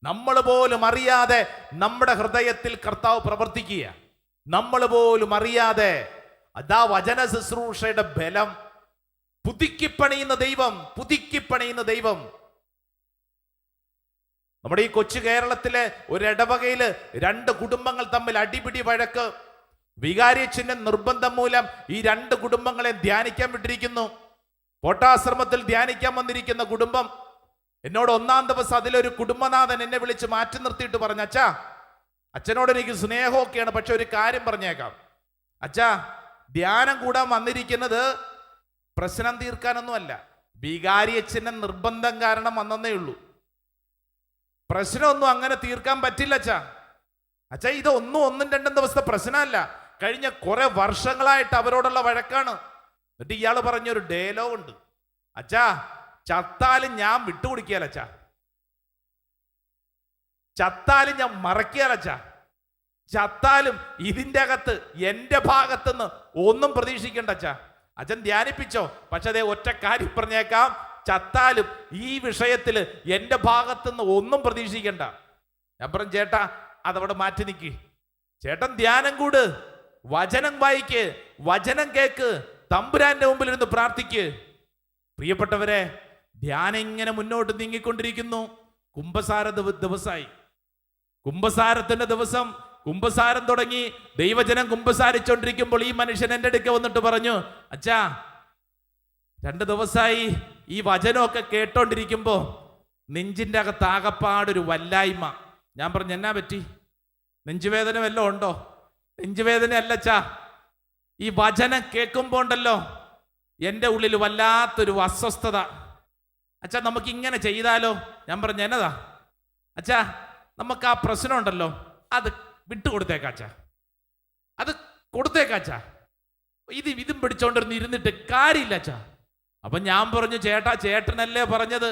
നമ്മൾ പോലും അറിയാതെ നമ്മുടെ ഹൃദയത്തിൽ കർത്താവ് പ്രവർത്തിക്കുക. നമ്മൾ പോലും അറിയാതെ. അതാ വചന ശുശ്രൂഷയുടെ ബലം. പുതുക്കിപ്പണിയുന്ന ദൈവം, പുതുക്കിപ്പണിയുന്ന ദൈവം. നമ്മുടെ ഈ കൊച്ചു കേരളത്തിലെ ഒരു ഇടവകയില് 2 കുടുംബങ്ങൾ തമ്മിൽ അടിപിടി വഴക്ക്. വികാരിയച്ഛന്റെ നിർബന്ധം മൂലം ഈ 2 കുടുംബങ്ങളെ ധ്യാനിക്കാൻ വിട്ടിരിക്കുന്നു. പോട്ടാശ്രമത്തിൽ ധ്യാനിക്കാൻ വന്നിരിക്കുന്ന കുടുംബം എന്നോട് 1-ാം ദിവസം അതിലൊരു കുടുംബനാഥൻ എന്നെ വിളിച്ച് മാറ്റി നിർത്തിയിട്ട് പറഞ്ഞു, അച്ഛാ, അച്ഛനോട് എനിക്ക് സ്നേഹമൊക്കെയാണ്, പക്ഷെ ഒരു കാര്യം പറഞ്ഞേക്കാം. അച്ഛാ, ധ്യാനം കൂടാൻ വന്നിരിക്കുന്നത് പ്രശ്നം തീർക്കാനൊന്നുമല്ല, വികാരിയച്ഛന്റെ നിർബന്ധം കാരണം വന്നേ ഉള്ളൂ. പ്രശ്നമൊന്നും അങ്ങനെ തീർക്കാൻ പറ്റില്ല അച്ഛാ. അച്ഛാ, ഇത് 1-2 ദിവസത്തെ പ്രശ്നമല്ല, കഴിഞ്ഞ കുറെ വർഷങ്ങളായിട്ട് അവരോടുള്ള വഴക്കാണ്. എന്നിട്ട് ഇയാൾ പറഞ്ഞൊരു ഡയലോഗ് ഉണ്ട്, അച്ഛാ, ചത്താലും ഞാൻ വിട്ടുകൊടുക്കുകയല്ല, ചത്താലും ഞാൻ മറക്കുകയല്ല, ചത്താലും ഇതിൻ്റെ അകത്ത് എൻ്റെ ഭാഗത്തുനിന്ന് ഒന്നും പ്രതീക്ഷിക്കണ്ട അച്ഛാ. അച്ഛൻ ധ്യാനിപ്പിച്ചോ, പക്ഷെ അതേ ഒറ്റ കാര്യം പറഞ്ഞേക്കാം, ചത്താലും ഈ വിഷയത്തിൽ എൻ്റെ ഭാഗത്തുനിന്ന് ഒന്നും പ്രതീക്ഷിക്കണ്ട. ഞാൻ പറഞ്ഞു, ചേട്ടാ അതവിടെ മാറ്റി നിൽക്ക്, ചേട്ടൻ ധ്യാനം കൂട്, വചനം വായിക്ക്, വചനം കേക്ക്, തമ്പുരാന്റെ മുമ്പിൽ ഇരുന്ന് പ്രാർത്ഥിക്ക്. പ്രിയപ്പെട്ടവരെ, ധ്യാനം ഇങ്ങനെ മുന്നോട്ട് നീങ്ങിക്കൊണ്ടിരിക്കുന്നു. കുംഭസാര ദിവസമായി. കുംഭസാരത്തിന്റെ ദിവസം, കുംഭസാരം തുടങ്ങി. ദൈവജനം കുംഭസാരിച്ചോണ്ടിരിക്കുമ്പോൾ ഈ മനുഷ്യൻ എൻ്റെ അടുക്ക വന്നിട്ട് പറഞ്ഞു, അച്ഛാ, 2 ദിവസമായി ഈ വചനമൊക്കെ കേട്ടോണ്ടിരിക്കുമ്പോ നെഞ്ചിൻ്റെ അകത്ത് ആകപ്പാടൊരു വല്ലായ്മ. ഞാൻ പറഞ്ഞു, എന്നാ പറ്റി? നെഞ്ചുവേദന വല്ലതും ഉണ്ടോ? നെഞ്ചുവേദന അല്ലച്ചാ, ഈ വചനം കേൾക്കുമ്പോ ഉണ്ടല്ലോ എൻ്റെ ഉള്ളിൽ വല്ലാത്തൊരു അസ്വസ്ഥത. അച്ഛാ, നമുക്ക് ഇങ്ങനെ ചെയ്താലോ? ഞാൻ പറഞ്ഞു, എന്നതാ? അച്ഛാ, നമുക്ക് ആ പ്രശ്നം ഉണ്ടല്ലോ അത് വിട്ടുകൊടുത്തേക്കാച്ചാ, അത് കൊടുത്തേക്കാച്ചാ, ഇതും പിടിച്ചോണ്ടിരുന്ന് ഇരുന്നിട്ട് കാര്യമില്ല അച്ഛാ. അപ്പൊ ഞാൻ പറഞ്ഞു, ചേട്ടാ, ചേട്ടനല്ലേ പറഞ്ഞത്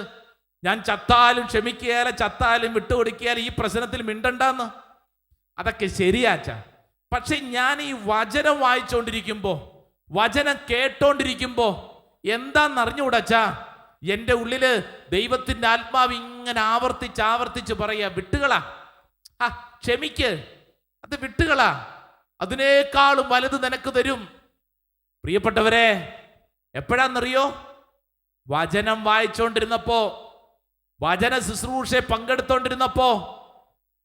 ഞാൻ ചത്താലും ക്ഷമിക്കുകയല്ല, ചത്താലും വിട്ടുകൊടുക്കുകയാലും ഈ പ്രശ്നത്തിൽ മിണ്ടണ്ടെന്ന്. അതൊക്കെ ശരിയാച്ചാ, പക്ഷെ ഞാൻ ഈ വചനം വായിച്ചോണ്ടിരിക്കുമ്പോ, വചനം കേട്ടോണ്ടിരിക്കുമ്പോ എന്താന്നറിഞ്ഞുകൂടച്ചാ, എൻ്റെ ഉള്ളില് ദൈവത്തിന്റെ ആത്മാവ് ഇങ്ങനെ ആവർത്തിച്ച് പറയാ, വിട്ടുകളാ, ക്ഷമിക്ക്, അത് വിട്ടുകളാ, അതിനേക്കാളും വലുത് നിനക്ക് തരും. പ്രിയപ്പെട്ടവരെ, എപ്പോഴാന്നറിയോ? വചനം വായിച്ചോണ്ടിരുന്നപ്പോ, വചന ശുശ്രൂഷയെ പങ്കെടുത്തോണ്ടിരുന്നപ്പോ,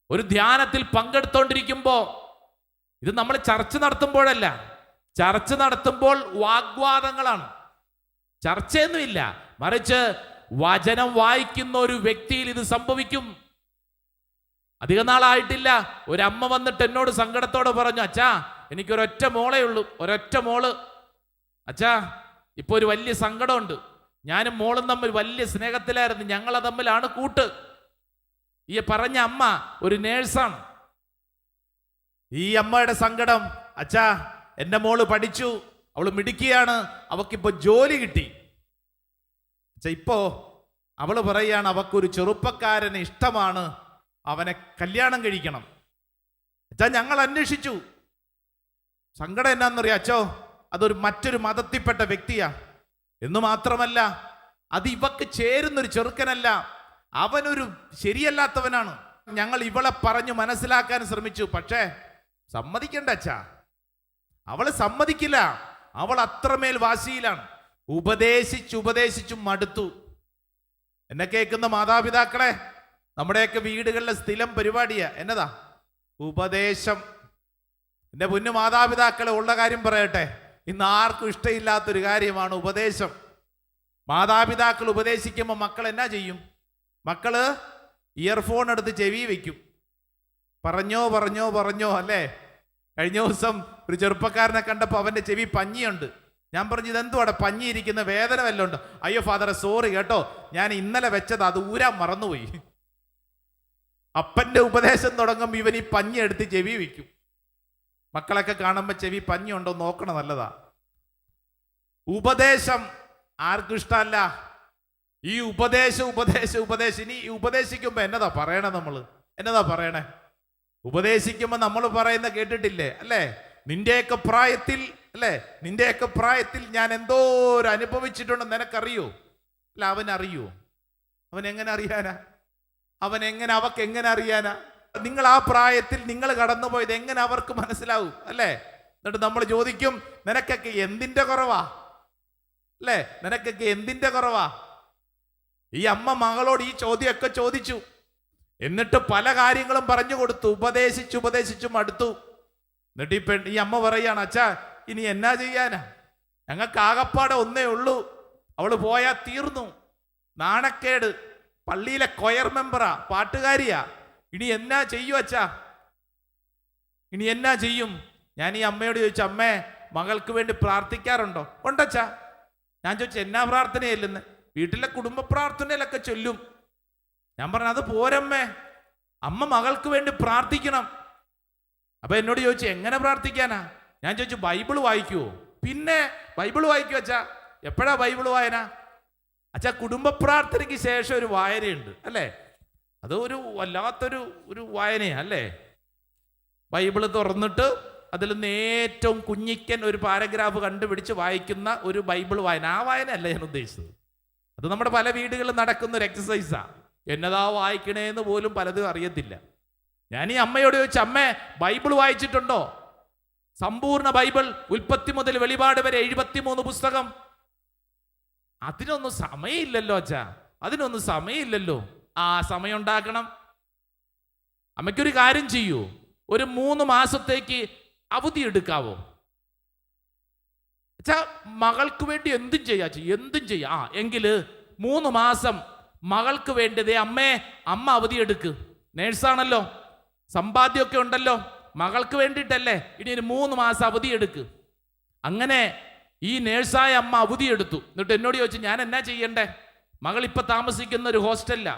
ഒരു ധ്യാനത്തിൽ പങ്കെടുത്തോണ്ടിരിക്കുമ്പോ. ഇത് നമ്മൾ ചർച്ച നടത്തുമ്പോഴല്ല, ചർച്ച നടത്തുമ്പോൾ വാഗ്വാദങ്ങളാണ്, ചർച്ചയൊന്നുമില്ല, മറിച്ച് വചനം വായിക്കുന്ന ഒരു വ്യക്തിയിൽ ഇത് സംഭവിക്കും. അധിക നാളായിട്ടില്ല, ഒരമ്മ വന്നിട്ട് എന്നോട് സങ്കടത്തോടെ പറഞ്ഞു, അച്ഛാ, എനിക്കൊരൊറ്റ മോളേ ഉള്ളൂ, ഒരൊറ്റ മോള്. അച്ഛാ, ഇപ്പൊ ഒരു വലിയ സങ്കടമുണ്ട്, ഞാനും മോളും തമ്മിൽ വലിയ സ്നേഹത്തിലായിരുന്നു, ഞങ്ങളെ തമ്മിലാണ് കൂട്ട്. ഈ പറഞ്ഞ അമ്മ ഒരു നേഴ്സാണ്. ഈ അമ്മയുടെ സങ്കടം, അച്ഛാ, എൻ്റെ മോള് പഠിച്ചു, അവള് മിടുക്കിയാണ്, അവക്കിപ്പോ ജോലി കിട്ടി. ഇപ്പോ അവള് പറയാണ് അവക്കൊരു ചെറുപ്പക്കാരന് ഇഷ്ടമാണ്, അവനെ കല്യാണം കഴിക്കണം. അച്ഛാ, ഞങ്ങൾ അന്വേഷിച്ചു. സങ്കടം എന്നാന്നറിയാം അച്ഛോ, അതൊരു മറ്റൊരു മതത്തിൽപ്പെട്ട വ്യക്തിയാ എന്ന് മാത്രമല്ല, അത് ഇവക്ക് ചേരുന്നൊരു ചെറുക്കനല്ല, അവനൊരു ശരിയല്ലാത്തവനാണ്. ഞങ്ങൾ ഇവളെ പറഞ്ഞു മനസ്സിലാക്കാൻ ശ്രമിച്ചു, പക്ഷേ സമ്മതിക്കണ്ട അച്ഛാ, അവള് സമ്മതിക്കില്ല, അവൾ അത്രമേൽ വാശിയിലാണ്. ഉപദേശിച്ചു മടുത്തു. എന്നെ കേൾക്കുന്ന മാതാപിതാക്കളെ, നമ്മുടെയൊക്കെ വീടുകളിലെ സ്ഥിരം പരിപാടിയാ എന്നതാ? ഉപദേശം. എൻ്റെ പൊന്നു മാതാപിതാക്കളെ, ഉള്ള കാര്യം പറയട്ടെ, ഇന്ന് ആർക്കും ഇഷ്ടമില്ലാത്തൊരു കാര്യമാണ് ഉപദേശം. മാതാപിതാക്കൾ ഉപദേശിക്കുമ്പോൾ മക്കൾ എന്നാ ചെയ്യും? മക്കള് ഇയർഫോൺ എടുത്ത് ചെവി വയ്ക്കും. പറഞ്ഞോ അല്ലേ? കഴിഞ്ഞ ദിവസം ഒരു ചെറുപ്പക്കാരനെ കണ്ടപ്പോൾ അവൻ്റെ ചെവി പഞ്ഞിയുണ്ട്. ഞാൻ പറഞ്ഞു, ഇതെന്തുവാടെ പഞ്ഞിയിരിക്കുന്ന, വേദന വല്ലതും ഉണ്ടോ? അയ്യോ ഫാദറെ, സോറി കേട്ടോ, ഞാൻ ഇന്നലെ വെച്ചത്, അത് ഊരാൻ മറന്നുപോയി. അപ്പൻ്റെ ഉപദേശം തുടങ്ങുമ്പോൾ ഇവൻ ഈ പഞ്ഞി എടുത്ത് ചെവി വയ്ക്കും. മക്കളൊക്കെ കാണുമ്പോൾ ചെവി പഞ്ഞി ഉണ്ടോ നോക്കണം, നല്ലതാ. ഉപദേശം ആർക്കും ഇഷ്ടമല്ല. ഈ ഉപദേശം ഇനി ഈ ഉപദേശിക്കുമ്പോ എന്നതാ പറയണേ? എന്നതാ പറയണേ? ഉപദേശിക്കുമ്പോ നമ്മൾ പറയുന്ന കേട്ടിട്ടില്ലേ അല്ലേ? നിന്റെയൊക്കെ പ്രായത്തിൽ ഞാൻ എന്തോരം അനുഭവിച്ചിട്ടുണ്ടെന്ന് നിനക്കറിയോ? അല്ല, അവനറിയോ? അവൻ എങ്ങനെ അറിയാനാ? അവക്ക് എങ്ങനെ അറിയാനാ? നിങ്ങൾ ആ പ്രായത്തിൽ നിങ്ങൾ കടന്നുപോയത് എങ്ങനെ അവർക്ക് മനസ്സിലാവും അല്ലേ? എന്നിട്ട് നമ്മൾ ചോദിക്കും, നിനക്കൊക്കെ എന്തിന്റെ കുറവാ അല്ലേ? നിനക്കൊക്കെ എന്തിന്റെ കുറവാ? ഈ അമ്മ മകളോട് ഈ ചോദ്യമൊക്കെ ചോദിച്ചു. എന്നിട്ട് പല കാര്യങ്ങളും പറഞ്ഞു കൊടുത്തു. ഉപദേശിച്ചു മടുത്തു. എന്നിട്ട് ഈ അമ്മ പറയാണ്, അച്ഛാ ഇനി എന്നാ ചെയ്യാനാ? ഞങ്ങൾക്ക് ആകപ്പാടെ ഒന്നേ ഉള്ളൂ, അവള് പോയാ തീർന്നു. നാണക്കേട്. പള്ളിയിലെ കൊയർ മെമ്പറാ, പാട്ടുകാരിയാ. ഇനി എന്നാ ചെയ്യൂ അച്ഛാ? ഇനി എന്നാ ചെയ്യും? ഞാൻ ഈ അമ്മയോട് ചോദിച്ചു, അമ്മേ മകൾക്ക് വേണ്ടി പ്രാർത്ഥിക്കാറുണ്ടോ? ഉണ്ടച്ചാ. ഞാൻ ചോദിച്ചു, എന്നാ പ്രാർത്ഥനയല്ലെന്ന്? വീട്ടിലെ കുടുംബ പ്രാർത്ഥനയിലൊക്കെ ചൊല്ലും. ഞാൻ പറഞ്ഞു, അത് പോരമ്മേ, അമ്മ മകൾക്ക് വേണ്ടി പ്രാർത്ഥിക്കണം. അപ്പൊ എന്നോട് ചോദിച്ചു, എങ്ങനെ പ്രാർത്ഥിക്കാനാ? ഞാൻ ചോദിച്ചു, ബൈബിൾ വായിക്കുവോ? പിന്നെ ബൈബിൾ വായിക്കുവോ അച്ഛാ? എപ്പോഴാ ബൈബിൾ വായന? അച്ഛാ, കുടുംബ പ്രാർത്ഥനയ്ക്ക് ശേഷം ഒരു വായനയുണ്ട് അല്ലേ? അത് വല്ലാത്തൊരു വായനയാ അല്ലേ? ബൈബിള് തുറന്നിട്ട് അതിൽ നിന്ന് ഏറ്റവും കുഞ്ഞിക്കൻ ഒരു പാരഗ്രാഫ് കണ്ടുപിടിച്ച് വായിക്കുന്ന ഒരു ബൈബിൾ വായന. ആ വായന അല്ല ഞാൻ ഉദ്ദേശിച്ചത്. അത് നമ്മുടെ പല വീടുകളിൽ നടക്കുന്ന ഒരു എക്സസൈസാ. എന്നതാ വായിക്കണേന്ന് പോലും പലതും അറിയത്തില്ല. ഞാൻ ഈ അമ്മയോട് ചോദിച്ചു, അമ്മേ ബൈബിൾ വായിച്ചിട്ടുണ്ടോ? സമ്പൂർണ്ണ ബൈബിൾ, ഉൽപ്പത്തി മുതൽ വെളിപാട് വരെ 73 പുസ്തകം. അതിനൊന്നും സമയമില്ലല്ലോ അച്ഛാ, അതിനൊന്നും സമയമില്ലല്ലോ. ആ സമയം ഉണ്ടാക്കണം. അമ്മയ്ക്കൊരു കാര്യം ചെയ്യൂ, ഒരു 3 മാസത്തേക്ക് അവധി എടുക്കാവോ? അച്ഛാ, മകൾക്ക് വേണ്ടി എന്തും ചെയ്യാ. എങ്കില് 3 മാസം മകൾക്ക് വേണ്ടതേ അമ്മ അവധി എടുക്ക്. നേഴ്സാണല്ലോ, സമ്പാദ്യമൊക്കെ ഉണ്ടല്ലോ, മകൾക്ക് വേണ്ടിയിട്ടല്ലേ. ഇനി ഒരു 3 മാസം അവധി എടുക്ക്. അങ്ങനെ ഈ നേഴ്സായ അമ്മ അവധി എടുത്തു. എന്നിട്ട് എന്നോട് ചോദിച്ചു, ഞാൻ എന്നാ ചെയ്യണ്ടേ? മകൾ ഇപ്പൊ താമസിക്കുന്ന ഒരു ഹോസ്റ്റലിലാ,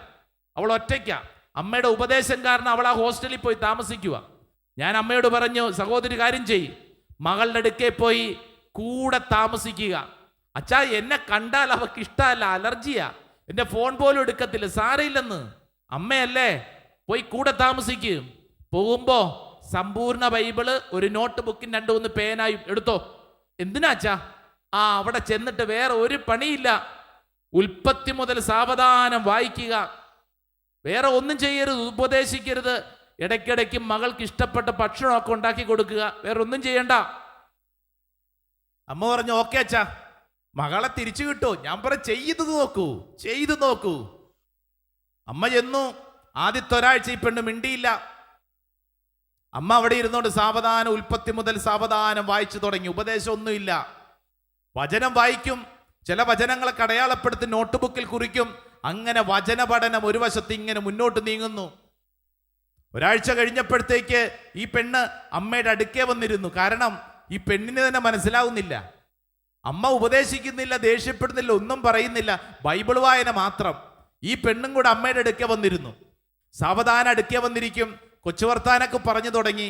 അവൾ ഒറ്റയ്ക്കാ. അമ്മയുടെ ഉപദേശം കാരണം അവൾ ആ ഹോസ്റ്റലിൽ പോയി താമസിക്കുക. ഞാൻ അമ്മയോട് പറഞ്ഞു, സഹോദരി കാര്യം ചെയ്യ്, മകളുടെ അടുക്കെ പോയി കൂടെ താമസിക്കുക. അച്ഛാ, എന്നെ കണ്ടാൽ അവൾക്ക് ഇഷ്ടമല്ല, അലർജിയാ, എൻ്റെ ഫോൺ പോലും എടുക്കത്തില്ല. സാരയില്ലെന്ന്, അമ്മയല്ലേ, പോയി കൂടെ താമസിക്കും. പോകുമ്പോ സമ്പൂർണ്ണ ബൈബിള്, ഒരു നോട്ട് ബുക്കിന് 2-3 പേനായും എടുത്തോ. എന്തിനാച്ചാ? അവിടെ ചെന്നിട്ട് വേറെ ഒരു പണിയില്ല, ഉൽപ്പത്തി മുതൽ സാവധാനം വായിക്കുക. വേറെ ഒന്നും ചെയ്യരുത്, ഉപദേശിക്കരുത്. ഇടയ്ക്കിടയ്ക്ക് മകൾക്ക് ഇഷ്ടപ്പെട്ട ഭക്ഷണമൊക്കെ ഉണ്ടാക്കി കൊടുക്കുക. വേറെ ഒന്നും ചെയ്യണ്ട. അമ്മ പറഞ്ഞു, ഓക്കെ അച്ഛാ, മകളെ തിരിച്ചു കിട്ടോ? ഞാൻ ചെയ്തു നോക്കൂ. അമ്മ ചെന്നു. ആദ്യത്തെ ഒരാഴ്ച ഈ പെണ്ണ് മിണ്ടിയില്ല. അമ്മ അവിടെ ഇരുന്നോണ്ട് സാവധാനം ഉൽപ്പത്തി മുതൽ സാവധാനം വായിച്ചു തുടങ്ങി. ഉപദേശമൊന്നുമില്ല. വചനം വായിക്കും, ചില വചനങ്ങളൊക്കെ അടയാളപ്പെടുത്തി നോട്ട് ബുക്കിൽ കുറിക്കും. അങ്ങനെ വചന പഠനം ഒരു വശത്ത് ഇങ്ങനെ മുന്നോട്ട് നീങ്ങുന്നു. ഒരാഴ്ച കഴിഞ്ഞപ്പോഴത്തേക്ക് ഈ പെണ്ണ് അമ്മയുടെ അടുക്കേ വന്നിരുന്നു. കാരണം ഈ പെണ്ണിന് തന്നെ മനസ്സിലാവുന്നില്ല. അമ്മ ഉപദേശിക്കുന്നില്ല, ദേഷ്യപ്പെടുന്നില്ല, ഒന്നും പറയുന്നില്ല, ബൈബിൾ വായന മാത്രം. ഈ പെണ്ണും കൂടെ അമ്മയുടെ അടുക്കേ വന്നിരുന്നു. സാവധാനം അടുക്കേ വന്നിരിക്കും, കൊച്ചുവർത്താനൊക്കെ പറഞ്ഞു തുടങ്ങി.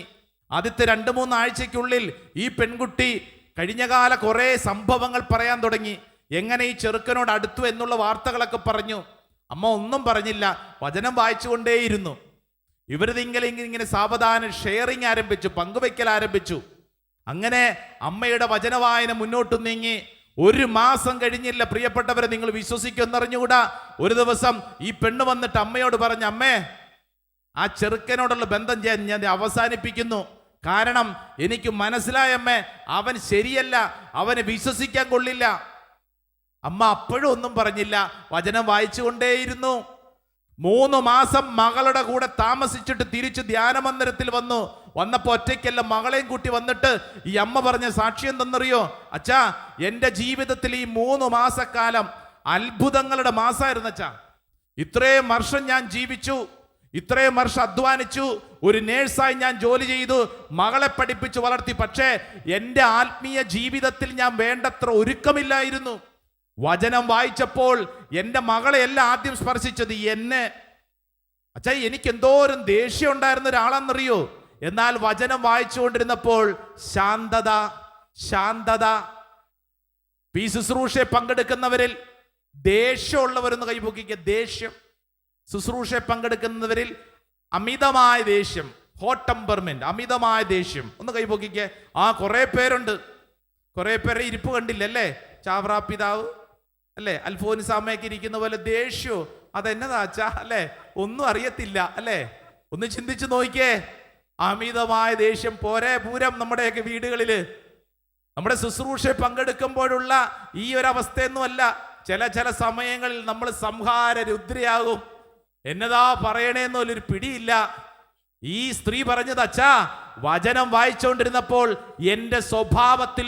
ആദ്യത്തെ 2-3 ആഴ്ചയ്ക്കുള്ളിൽ ഈ പെൺകുട്ടി കഴിഞ്ഞകാല കുറേ സംഭവങ്ങൾ പറയാൻ തുടങ്ങി. എങ്ങനെ ഈ ചെറുക്കനോട് അടുത്തു എന്നുള്ള വാർത്തകളൊക്കെ പറഞ്ഞു. അമ്മ ഒന്നും പറഞ്ഞില്ല, വചനം വായിച്ചുകൊണ്ടേയിരുന്നു. ഇവരിതിങ്ങനെ സാവധാനം ഷെയറിങ് ആരംഭിച്ചു, പങ്കുവയ്ക്കൽ ആരംഭിച്ചു. അങ്ങനെ അമ്മയുടെ വചനവായന മുന്നോട്ട് നീങ്ങി. 1 മാസം കഴിഞ്ഞില്ല. പ്രിയപ്പെട്ടവരെ, നിങ്ങൾ വിശ്വസിക്കുമെന്നറിഞ്ഞുകൂടാ. ഒരു ദിവസം ഈ പെണ്ണ് വന്നിട്ട് അമ്മയോട് പറഞ്ഞു, അമ്മേ, ആ ചെറുക്കനോടുള്ള ബന്ധം ഞാൻ അവസാനിപ്പിക്കുന്നു. കാരണം എനിക്ക് മനസ്സിലായമ്മേ, അവൻ ശരിയല്ല, അവനെ വിശ്വസിക്കാൻ കൊള്ളില്ല. അമ്മ അപ്പോഴും ഒന്നും പറഞ്ഞില്ല, വചനം വായിച്ചുകൊണ്ടേയിരുന്നു. 3 മാസം മകളുടെ കൂടെ താമസിച്ചിട്ട് തിരിച്ച് ധ്യാനമന്ദിരത്തിൽ വന്നപ്പോ ഒറ്റയ്ക്കല്ല, മകളെയും കൂട്ടി വന്നിട്ട് ഈ അമ്മ പറഞ്ഞ സാക്ഷ്യം എന്തെന്നറിയോ? അച്ഛാ, എൻ്റെ ജീവിതത്തിൽ ഈ 3 മാസക്കാലം അത്ഭുതങ്ങളുടെ മാസമായിരുന്നു അച്ഛാ. ഇത്രയും വർഷം ഞാൻ ജീവിച്ചു, ഇത്രയും വർഷം അധ്വാനിച്ചു, ഒരു നേഴ്സായി ഞാൻ ജോലി ചെയ്തു, മകളെ പഠിപ്പിച്ചു വളർത്തി. പക്ഷേ എൻ്റെ ആത്മീയ ജീവിതത്തിൽ ഞാൻ വേണ്ടത്ര ഒരുക്കമില്ലായിരുന്നു. വചനം വായിച്ചപ്പോൾ എൻ്റെ മകളെയല്ല ആദ്യം സ്പർശിച്ചത്, എന്നെ. അച്ഛാ, എനിക്ക് എന്തോരം ദേഷ്യം ഉണ്ടായിരുന്ന ഒരാളെന്നറിയോ? എന്നാൽ വചനം വായിച്ചുകൊണ്ടിരുന്നപ്പോൾ ശാന്തത. ഈ ശുശ്രൂഷയെ പങ്കെടുക്കുന്നവരിൽ ദേഷ്യമുള്ളവരൊന്ന് കൈപൊക്കിക്കുക. ദേഷ്യം. ശുശ്രൂഷയെ പങ്കെടുക്കുന്നവരിൽ അമിതമായ ദേഷ്യം, ഹോട്ട് ടെമ്പർമെന്റ്, അമിതമായ ദേഷ്യം ഒന്ന് കൈപൊക്കിക്കുക. കുറെ പേരുണ്ട്. കുറെ പേരെ ഇരിപ്പ് കണ്ടില്ലല്ലേ? ചാവറ പിതാവ് അല്ലേ, അൽഫോൻസാമയൊക്കെ ഇരിക്കുന്ന പോലെ ദേഷ്യോ അതെന്നതാച്ചാ അല്ലേ, ഒന്നും അറിയത്തില്ല അല്ലേ? ഒന്ന് ചിന്തിച്ചു നോക്കിയേ. അമിതമായ ദേഷ്യം പോരെ പൂരം നമ്മുടെയൊക്കെ വീടുകളില്. നമ്മുടെ ശുശ്രൂഷയെ പങ്കെടുക്കുമ്പോഴുള്ള ഈ ഒരു അവസ്ഥയൊന്നുമല്ല. ചില സമയങ്ങളിൽ നമ്മൾ സംഹാര രുദ്രയാകും. എന്നതാ പറയണേന്നൊരു പിടിയില്ല. ഈ സ്ത്രീ പറഞ്ഞത്, അച്ഛാ വചനം വായിച്ചുകൊണ്ടിരുന്നപ്പോൾ എൻ്റെ സ്വഭാവത്തിൽ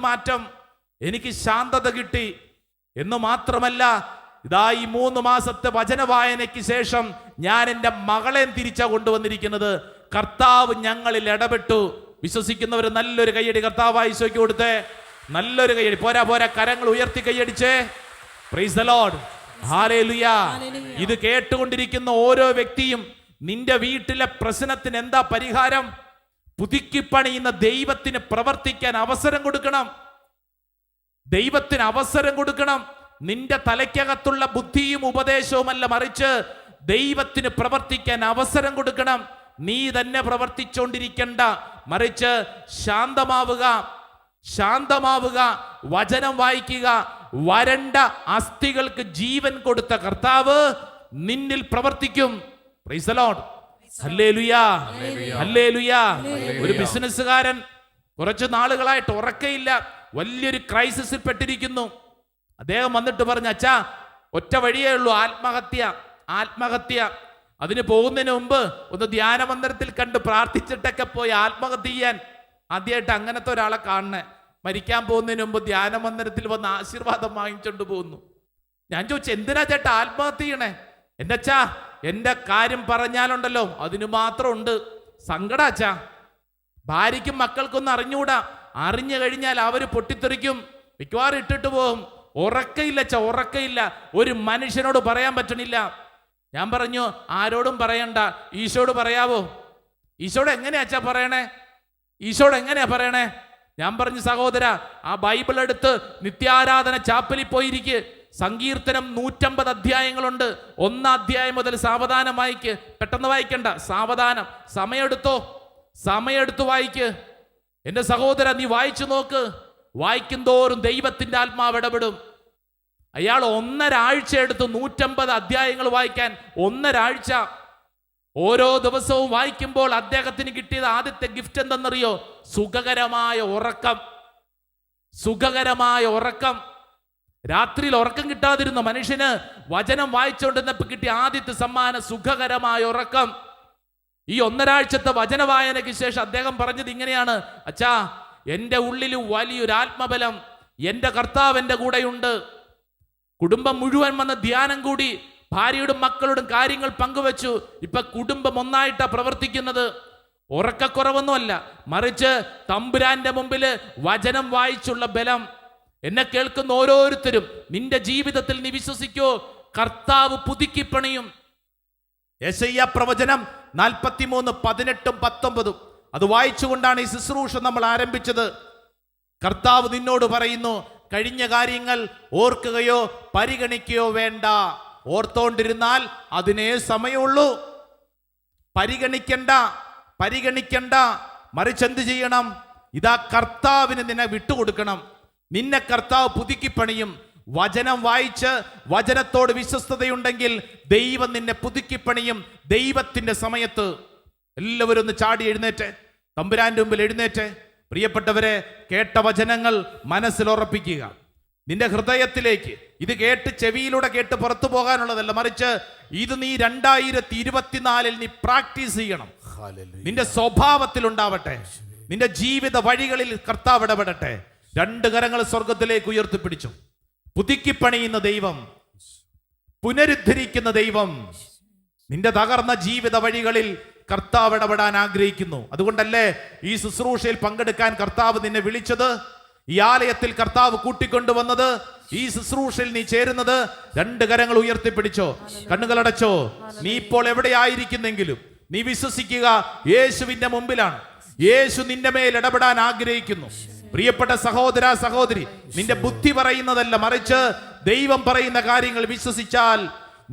മാറ്റം, എനിക്ക് ശാന്തത കിട്ടി എന്ന് മാത്രമല്ല, ഇതാ ഈ 3 മാസത്തെ വചന വായനയ്ക്ക് ശേഷം ഞാൻ എൻ്റെ മകളെ തിരിച്ചാ കൊണ്ടുവന്നിരിക്കുന്നത്. കർത്താവ് ഞങ്ങളിൽ ഇടപെട്ടു. വിശ്വസിക്കുന്നവർ നല്ലൊരു കൈയടി കർത്താവായി ഈശോയ്ക്ക് കൊടുത്തേ. നല്ലൊരു കൈയടി. പോരാ, കരങ്ങൾ ഉയർത്തി കൈയടിച്ചേ. Praise the Lord. ഹല്ലേലൂയ. ഇത് കേട്ടുകൊണ്ടിരിക്കുന്ന ഓരോ വ്യക്തിയും നിന്റെ വീട്ടിലെ പ്രശ്നത്തിന് എന്താ പരിഹാരം? പുതുക്കിപ്പണിയുന്ന ദൈവത്തിന് പ്രവർത്തിക്കാൻ അവസരം കൊടുക്കണം. ദൈവത്തിന് അവസരം കൊടുക്കണം. നിന്റെ തലയ്ക്കകത്തുള്ള ബുദ്ധിയും ഉപദേശവുമല്ല, മറിച്ച് ദൈവത്തിന് പ്രവർത്തിക്കാൻ അവസരം കൊടുക്കണം. നീ തന്നെ പ്രവർത്തിച്ചോണ്ടിരിക്കണ്ട, മറിച്ച് ശാന്തമാവുക, വചനം വായിക്കുക. വരണ്ട അസ്ഥികൾക്ക് ജീവൻ കൊടുത്ത കർത്താവ് നിന്നിൽ പ്രവർത്തിക്കും. Price the Lord. Hallelujah, hallelujah. ഒരു ബിസിനസ്സുകാരൻ കുറച്ച് നാളുകളായിട്ട് ഉറക്കയില്ല, വലിയൊരു ക്രൈസിസിൽ പെട്ടിരിക്കുന്നു. അദ്ദേഹം വന്നിട്ട് പറഞ്ഞു, അച്ഛാ ഒറ്റ വഴിയേ ഉള്ളൂ, ആത്മഹത്യ. അതിന് പോകുന്നതിന് മുമ്പ് ഒന്ന് ധ്യാന മന്ദിരത്തിൽ കണ്ട് പ്രാർത്ഥിച്ചിട്ടൊക്കെ പോയി ആത്മഹത്യ ചെയ്യാൻ. ആദ്യമായിട്ട് അങ്ങനത്തെ ഒരാളെ കാണണേ. മരിക്കാൻ പോകുന്നതിന് മുമ്പ് ധ്യാന മന്ദിരത്തിൽ വന്ന് ആശീർവാദം വാങ്ങിച്ചോണ്ട് പോകുന്നു. ഞാൻ ചോദിച്ചു, എന്തിനാ ചേട്ടാ ആത്മഹത്യ ചെയ്യണേ? എൻ്റെ അച്ഛാ, എൻ്റെ കാര്യം പറഞ്ഞാലുണ്ടല്ലോ അതിന് മാത്രം ഉണ്ട് സങ്കടം അച്ഛാ. ഭാര്യയ്ക്കും മക്കൾക്കൊന്നും അറിഞ്ഞുകൂടാ. അറിഞ്ഞു കഴിഞ്ഞാൽ അവര് പൊട്ടിത്തെറിക്കും, മിക്കവാറും ഇട്ടിട്ട് പോകും. ഉറക്കയില്ല അച്ഛാ, ഉറക്കയില്ല. ഒരു മനുഷ്യനോട് പറയാൻ പറ്റണില്ല. ഞാൻ പറഞ്ഞു, ആരോടും പറയണ്ട, ഈശോട് പറയാവോ? ഈശോട് എങ്ങനെയാ അച്ഛാ പറയണേ? ഞാൻ പറഞ്ഞു, സഹോദര, ആ ബൈബിൾ എടുത്ത് നിത്യാരാധന ചാപ്പലിൽ പോയിരിക്ക്. സങ്കീർത്തനം 150 അധ്യായങ്ങളുണ്ട്. 1 അധ്യായം മുതൽ സാവധാനം വായിക്ക്. പെട്ടെന്ന് വായിക്കണ്ട, സാവധാനം, സമയെടുത്ത് വായിക്ക്. എൻ്റെ സഹോദര, നീ വായിച്ചു നോക്ക്. വായിക്കും തോറും ദൈവത്തിൻ്റെ ആത്മാവ് ഇടപെടും. അയാൾ 1.5 ആഴ്ച എടുത്ത് 150 അധ്യായങ്ങൾ വായിക്കാൻ. 1.5 ആഴ്ച. ഓരോ ദിവസവും വായിക്കുമ്പോൾ അദ്ദേഹത്തിന് കിട്ടിയത് ആദ്യത്തെ ഗിഫ്റ്റ് എന്തെന്നറിയോ? സുഖകരമായ ഉറക്കം. രാത്രിയിൽ ഉറക്കം കിട്ടാതിരുന്ന മനുഷ്യന് വചനം വായിച്ചുകൊണ്ടിരുന്നപ്പോൾ കിട്ടിയ ആദ്യത്തെ സമ്മാനം സുഖകരമായ ഉറക്കം. ഈ 1.5 ആഴ്ചത്തെ വചന വായനയ്ക്ക് ശേഷം അദ്ദേഹം പറഞ്ഞത് ഇങ്ങനെയാണ്, അച്ഛാ എൻ്റെ ഉള്ളിൽ വലിയൊരു ആത്മബലം, എൻ്റെ കർത്താവ് എൻ്റെ കൂടെയുണ്ട്. കുടുംബം മുഴുവൻ വന്ന് ധ്യാനം കൂടി, ഭാര്യയോടും മക്കളോടും കാര്യങ്ങൾ പങ്കുവച്ചു. ഇപ്പൊ കുടുംബം ഒന്നായിട്ടാ പ്രവർത്തിക്കുന്നത്. ഉറക്കക്കുറവൊന്നുമല്ല, മറിച്ച് തമ്പുരാന്റെ മുമ്പിൽ വചനം വായിച്ചുള്ള ബലം. എന്നെ കേൾക്കുന്ന ഓരോരുത്തരും നിന്റെ ജീവിതത്തിൽ നീ വിശ്വസിക്കോ, കർത്താവ് പുതുക്കിപ്പണിയും. യെശയ്യാ പ്രവചനം 43:18-19 അത് വായിച്ചുകൊണ്ടാണ് ഈ ശുശ്രൂഷ നമ്മൾ ആരംഭിച്ചത്. കർത്താവ് നിന്നോട് പറയുന്നു, കഴിഞ്ഞ കാര്യങ്ങൾ ഓർക്കുകയോ പരിഗണിക്കുകയോ വേണ്ട. ഓർത്തോണ്ടിരുന്നാൽ അതിനേ സമയമുള്ളൂ. പരിഗണിക്കണ്ട, മറിച്ച് എന്ത് ചെയ്യണം? ഇതാ കർത്താവിന് നിന്നെ വിട്ടുകൊടുക്കണം. നിന്നെ കർത്താവ് പുതുക്കിപ്പണിയും. വചനം വായിച്ച് വചനത്തോട് വിശ്വസ്തതയുണ്ടെങ്കിൽ ദൈവം നിന്നെ പുതുക്കിപ്പണിയും. ദൈവത്തിന്റെ സമയത്ത് എല്ലാവരും ഒന്ന് ചാടി എഴുന്നേറ്റ്, തമ്പുരാന്റെ മുമ്പിൽ എഴുന്നേറ്റ്. പ്രിയപ്പെട്ടവരെ, കേട്ട വചനങ്ങൾ മനസ്സിൽ ഉറപ്പിക്കുക. നിന്റെ ഹൃദയത്തിലേക്ക് ഇത് കേട്ട് ചെവിയിലൂടെ കേട്ട് പുറത്തു പോകാനുള്ളതല്ല, മറിച്ച് ഇത് നീ 2024 നീ പ്രാക്ടീസ് ചെയ്യണം. നിന്റെ സ്വഭാവത്തിൽ ഉണ്ടാവട്ടെ, നിന്റെ ജീവിത വഴികളിൽ കർത്താവ് ഇടപെടട്ടെ. 2 കരങ്ങൾ സ്വർഗത്തിലേക്ക് ഉയർത്തിപ്പിടിച്ചു. പുതുക്കിപ്പണിയുന്ന ദൈവം, പുനരുദ്ധരിക്കുന്ന ദൈവം, നിന്റെ തകർന്ന ജീവിത വഴികളിൽ കർത്താവ് ഇടപെടാൻ ആഗ്രഹിക്കുന്നു. അതുകൊണ്ടല്ലേ ഈ ശുശ്രൂഷയിൽ പങ്കെടുക്കാൻ കർത്താവ് നിന്നെ വിളിച്ചത്, ഈ ആലയത്തിൽ കർത്താവ് കൂട്ടിക്കൊണ്ടുവന്നത്, ഈ ശുശ്രൂഷയിൽ നീ ചേരുന്നത്. 2 കരങ്ങൾ ഉയർത്തിപ്പിടിച്ചോ, കണ്ണുകളടച്ചോ. നീ ഇപ്പോൾ എവിടെയായിരിക്കുന്നെങ്കിലും നീ വിശ്വസിക്കുക, യേശുവിന്റെ മുമ്പിലാണ്. യേശു നിന്റെ മേൽ ഇടപെടാൻ ആഗ്രഹിക്കുന്നു. പ്രിയപ്പെട്ട സഹോദര സഹോദരി, നിന്റെ ബുദ്ധി പറയുന്നതല്ല, മറിച്ച് ദൈവം പറയുന്ന കാര്യങ്ങൾ വിശ്വസിച്ചാൽ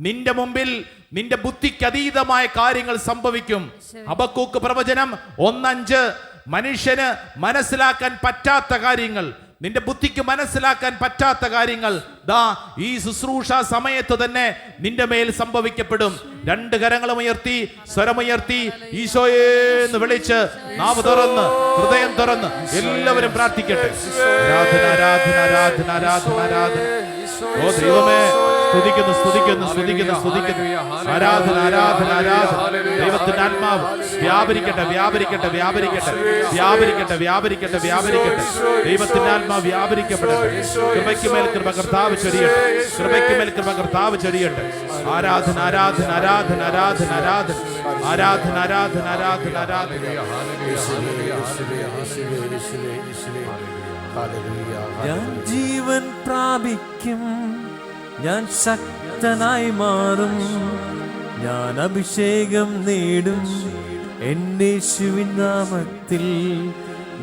നിന്റെ മുമ്പിൽ നിന്റെ ബുദ്ധിക്ക് അതീതമായ കാര്യങ്ങൾ സംഭവിക്കും. ഹബക്കൂക്ക് പ്രവചനം 1:5. മനുഷ്യന് മനസ്സിലാക്കാൻ പറ്റാത്ത കാര്യങ്ങൾ, നിന്റെ ബുദ്ധിക്ക് മനസ്സിലാക്കാൻ പറ്റാത്ത കാര്യങ്ങൾ ദാ ഈ ശുശ്രൂഷ സമയത്ത് തന്നെ നിന്റെ മേൽ സംഭവിക്കപ്പെടും. 2 കരങ്ങളും ഉയർത്തി, സ്വരമുയർത്തി, ഈശോയെ എന്ന് വിളിച്ച്, നാവ് തുറന്ന്, ഹൃദയം തുറന്ന് എല്ലാവരും പ്രാർത്ഥിക്കട്ടെ. ആരാധന ആരാധന ആരാധന ആരാധന ആരാധന. ഓ ദൈവമേ, സ്തുതിക്കുന്നു സ്തുതിക്കുന്നു സ്തുതിക്കുന്നു സ്തുതിക്കുന്നു. ആരാധന ആരാധന ആരാധന. ദൈവത്തിന്റെ ആത്മാവ് വ്യാപരിക്കട്ടെ വ്യാപരിക്കട്ടെ വ്യാപരിക്കട്ടെ വ്യാപരിക്കട്ടെ വ്യാപരിക്കട്ടെ വ്യാപരിക്കട്ടെ. ദൈവത്തിന്റെ ആത്മാവ് വ്യാപരിക്കപ്പെടട്ടെ. കൃപയ്ക്ക് മേൽ കൃപ കർത്താവ് ചൊരിയട്ടെ. കൃപയ്ക്ക് മേൽ കൃപ കർത്താവ് ചൊരിയട്ടെ. ആരാധന ആരാധന ആരാധന ആരാധന ആരാധന ആരാധന ആരാധന ആരാധന ആരാധന. ഞാൻ ജീവൻ പ്രാപിക്കും, ഞാൻ ശക്തനായി മാറും, ഞാൻ അഭിഷേകം നേടും എൻ്റെ യേശുവിൻ നാമത്തിൽ.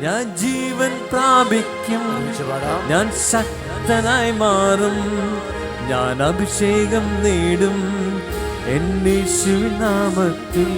ഞാൻ ജീവൻ പ്രാപിക്കും, ഞാൻ ശക്തനായി മാറും, ഞാൻ അഭിഷേകം നേടും എൻ്റെ യേശുവിൻ നാമത്തിൽ.